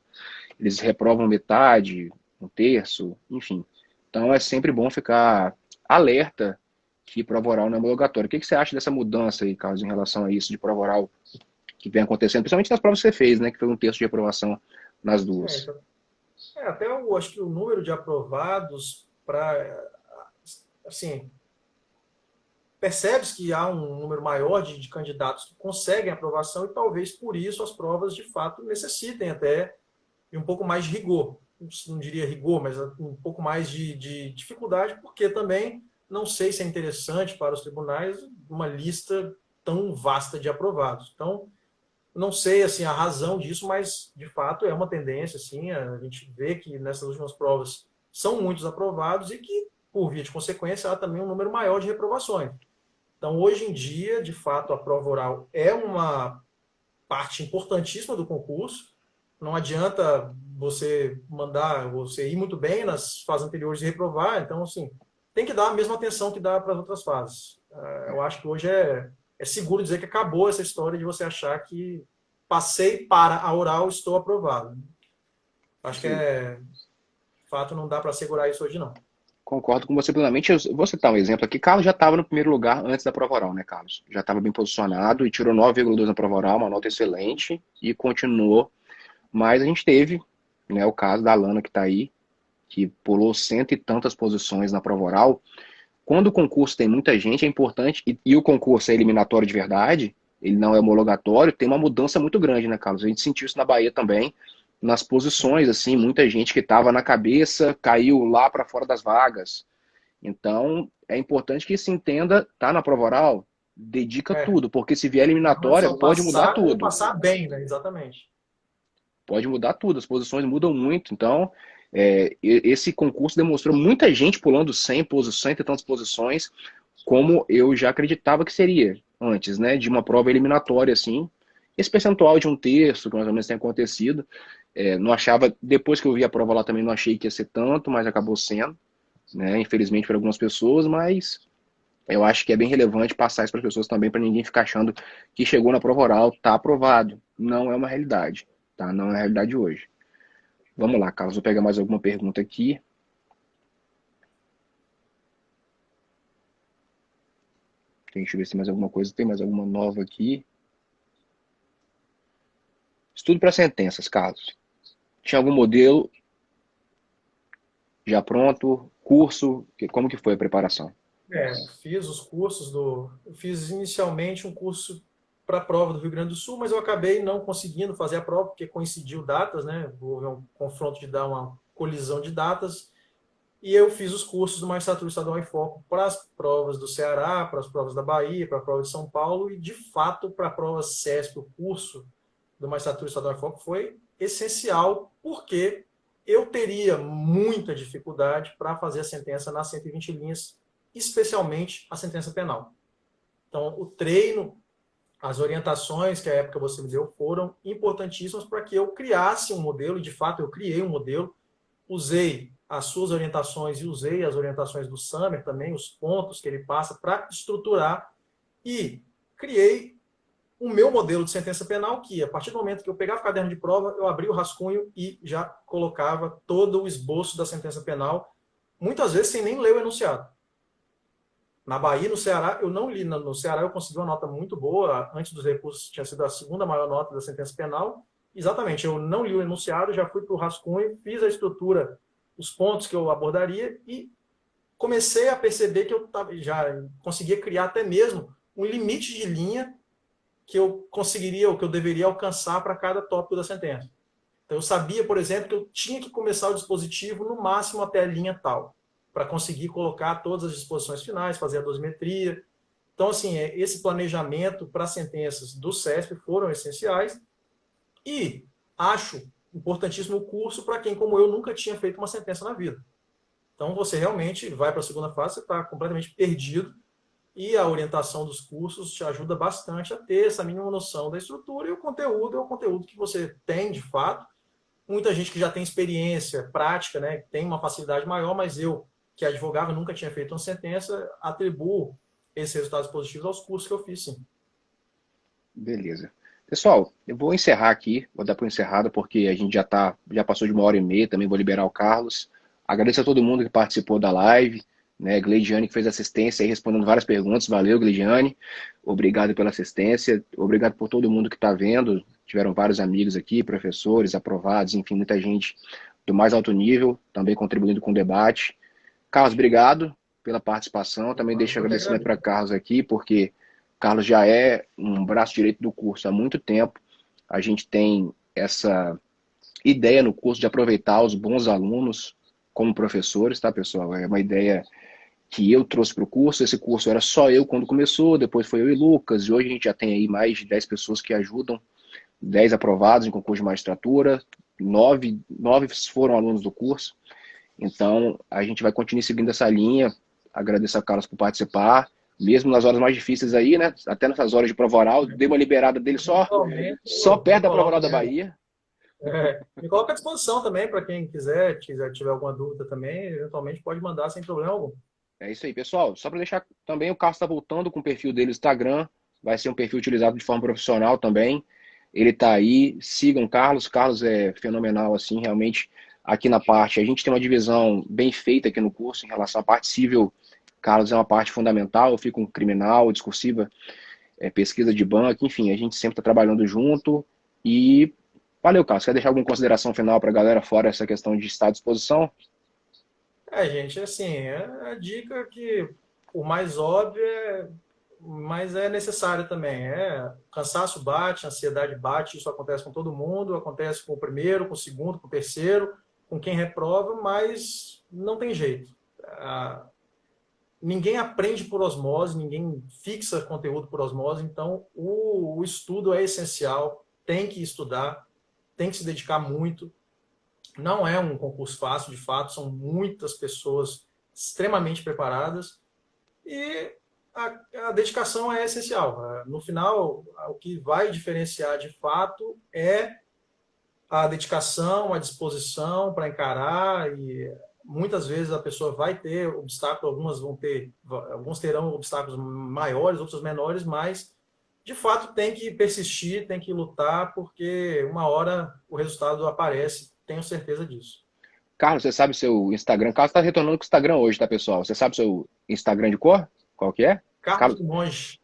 C: Eles reprovam metade, um terço, enfim. Então é sempre bom ficar alerta que prova oral não é homologatória. O que você acha dessa mudança aí, Carlos, em relação a isso de prova oral que vem acontecendo, principalmente nas provas que você fez, né, que foi um terço de aprovação nas duas?
B: Então, até eu acho que o número de aprovados assim, percebe-se que há um número maior de candidatos que conseguem aprovação e talvez por isso as provas de fato necessitem até de um pouco mais de rigor. Não diria rigor, mas um pouco mais de dificuldade, porque também não sei se é interessante para os tribunais uma lista tão vasta de aprovados. Então, não sei assim a razão disso, mas de fato é uma tendência, assim, a gente vê que nessas últimas provas são muitos aprovados e que, por via de consequência, há também um número maior de reprovações. Então, hoje em dia, de fato, a prova oral é uma parte importantíssima do concurso. Não adianta você ir muito bem nas fases anteriores e reprovar. Então, assim, tem que dar a mesma atenção que dá para as outras fases. Eu acho que hoje é seguro dizer que acabou essa história de você achar que passei para a oral, estou aprovado. Acho que de fato, não dá para assegurar isso hoje, não.
C: Concordo com você plenamente. Eu vou citar um exemplo aqui. Carlos já estava no primeiro lugar antes da prova oral, né, Carlos? Já estava bem posicionado e tirou 9,2 na prova oral, uma nota excelente, e continuou. Mas a gente teve, né, o caso da Alana que está aí, que pulou 100 e tantas posições na prova oral. Quando o concurso tem muita gente, é importante, e o concurso é eliminatório de verdade, ele não é homologatório, tem uma mudança muito grande, né, Carlos? A gente sentiu isso na Bahia também, nas posições, assim, muita gente que estava na cabeça caiu lá para fora das vagas. Então, é importante que se entenda, tá na prova oral, dedica tudo, porque se vier eliminatória, pode mudar tudo.
B: Passar bem, né? Exatamente.
C: Pode mudar tudo, as posições mudam muito, então esse concurso demonstrou muita gente pulando 100 e tantas posições, como eu já acreditava que seria antes, né, de uma prova eliminatória, assim, esse percentual de um terço, que mais ou menos tem acontecido, não achava, depois que eu vi a prova lá também não achei que ia ser tanto, mas acabou sendo, né, infelizmente para algumas pessoas, mas eu acho que é bem relevante passar isso para as pessoas também, para ninguém ficar achando que chegou na prova oral, tá aprovado, não é uma realidade, tá, não é a realidade hoje. Vamos lá, Carlos, vou pegar mais alguma pergunta aqui. Deixa eu ver se tem mais alguma coisa. Tem mais alguma nova aqui. Estudo para sentenças, Carlos. Tinha algum modelo já pronto? Curso? Como que foi a preparação?
B: Fiz os cursos Eu fiz inicialmente um curso para a prova do Rio Grande do Sul, mas eu acabei não conseguindo fazer a prova, porque coincidiu datas, né? Houve um confronto de dar uma colisão de datas. E eu fiz os cursos do Magistratura Estadual em Foco para as provas do Ceará, para as provas da Bahia, para a prova de São Paulo, e de fato para a prova CESP, o curso do Magistratura Estadual em Foco foi essencial, porque eu teria muita dificuldade para fazer a sentença nas 120 linhas, especialmente a sentença penal. Então, o treino, as orientações que à época você me deu foram importantíssimas para que eu criasse um modelo, e de fato eu criei um modelo, usei as suas orientações e usei as orientações do Summer também, os pontos que ele passa para estruturar, e criei o meu modelo de sentença penal, que a partir do momento que eu pegava o caderno de prova, eu abria o rascunho e já colocava todo o esboço da sentença penal, muitas vezes sem nem ler o enunciado. Na Bahia, no Ceará, eu não li. No Ceará eu consegui uma nota muito boa, antes dos recursos tinha sido a segunda maior nota da sentença penal. Exatamente, eu não li o enunciado, já fui para o rascunho, fiz a estrutura os pontos que eu abordaria e comecei a perceber que eu já conseguia criar até mesmo um limite de linha que eu conseguiria, ou que eu deveria alcançar para cada tópico da sentença. Então, eu sabia, por exemplo, que eu tinha que começar o dispositivo no máximo até a linha tal, para conseguir colocar todas as disposições finais, fazer a dosimetria. Então, assim, esse planejamento para sentenças do CESP foram essenciais e acho importantíssimo o curso para quem, como eu, nunca tinha feito uma sentença na vida. Então, você realmente vai para a segunda fase, você está completamente perdido e a orientação dos cursos te ajuda bastante a ter essa mínima noção da estrutura e o conteúdo é o conteúdo que você tem, de fato. Muita gente que já tem experiência prática, né, tem uma facilidade maior, mas eu, que advogava, nunca tinha feito uma sentença, atribuo esses resultados positivos aos cursos que eu fiz, sim.
C: Beleza. Pessoal, eu vou encerrar aqui, vou dar por encerrado, porque a gente já passou de 1h30, também vou liberar o Carlos. Agradeço a todo mundo que participou da live, né? Gleidiane que fez assistência aí, respondendo várias perguntas. Valeu, Gleidiane. Obrigado pela assistência. Obrigado por todo mundo que está vendo. Tiveram vários amigos aqui, professores, aprovados, enfim, muita gente do mais alto nível, também contribuindo com o debate. Carlos, obrigado pela participação. Também deixo agradecimento para Carlos aqui, porque Carlos já é um braço direito do curso há muito tempo. A gente tem essa ideia no curso de aproveitar os bons alunos como professores, tá, pessoal? É uma ideia que eu trouxe para o curso. Esse curso era só eu quando começou, depois foi eu e Lucas, e hoje a gente já tem aí mais de 10 pessoas que ajudam, 10 aprovados em concurso de magistratura, 9 foram alunos do curso. Então, a gente vai continuar seguindo essa linha. Agradeço a Carlos por participar, mesmo nas horas mais difíceis aí, né? Até nessas horas de prova oral, dei uma liberada dele só perto da prova oral da Bahia.
B: Me coloca à disposição também para quem quiser, tiver alguma dúvida também, eventualmente pode mandar sem problema algum.
C: É isso aí, pessoal. Só para deixar também, o Carlos está voltando com o perfil dele no Instagram, vai ser um perfil utilizado de forma profissional também. Ele está aí, sigam o Carlos. Carlos é fenomenal, assim, realmente. Aqui na parte, a gente tem uma divisão bem feita aqui no curso em relação à parte civil. Carlos é uma parte fundamental, eu fico com criminal, discursiva, pesquisa de banco, enfim, a gente sempre está trabalhando junto. E valeu, Carlos. Quer deixar alguma consideração final para a galera fora essa questão de estar à disposição?
B: Gente, assim, a dica que, por mais óbvia, mas é necessário também. Cansaço bate, ansiedade bate, isso acontece com todo mundo, acontece com o primeiro, com o segundo, com o terceiro, com quem reprova, mas não tem jeito. Ninguém aprende por osmose, ninguém fixa conteúdo por osmose, então o estudo é essencial, tem que estudar, tem que se dedicar muito. Não é um concurso fácil, de fato, são muitas pessoas extremamente preparadas e a dedicação é essencial. No final, o que vai diferenciar de fato é a dedicação, a disposição para encarar, e muitas vezes a pessoa vai ter obstáculos, alguns terão obstáculos maiores, outros menores, mas de fato tem que persistir, tem que lutar, porque uma hora o resultado aparece, tenho certeza disso.
C: Carlos, você sabe seu Instagram? Carlos está retornando com o Instagram hoje, tá, pessoal? Você sabe seu Instagram de cor? Qual que é?
B: Carlos Limonge.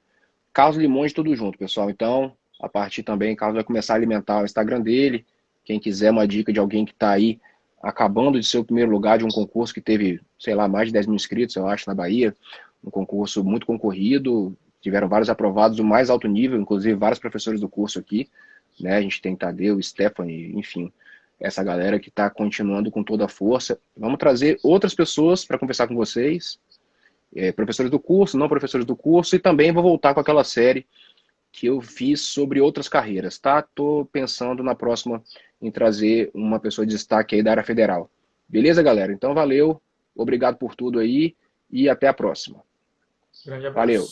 C: Carlos Limonge, tudo junto, pessoal. Então, a partir também, Carlos vai começar a alimentar o Instagram dele. Quem quiser uma dica de alguém que está aí acabando de ser o primeiro lugar de um concurso que teve, sei lá, mais de 10 mil inscritos, eu acho, na Bahia. Um concurso muito concorrido. Tiveram vários aprovados do mais alto nível, inclusive vários professores do curso aqui, né? A gente tem Tadeu, Stephanie, enfim, essa galera que está continuando com toda a força. Vamos trazer outras pessoas para conversar com vocês, professores do curso, não professores do curso, e também vou voltar com aquela série que eu fiz sobre outras carreiras, tá? Tô pensando na próxima em trazer uma pessoa de destaque aí da área federal. Beleza, galera? Então, valeu, obrigado por tudo aí e até a próxima.
B: Grande abraço.
C: Valeu.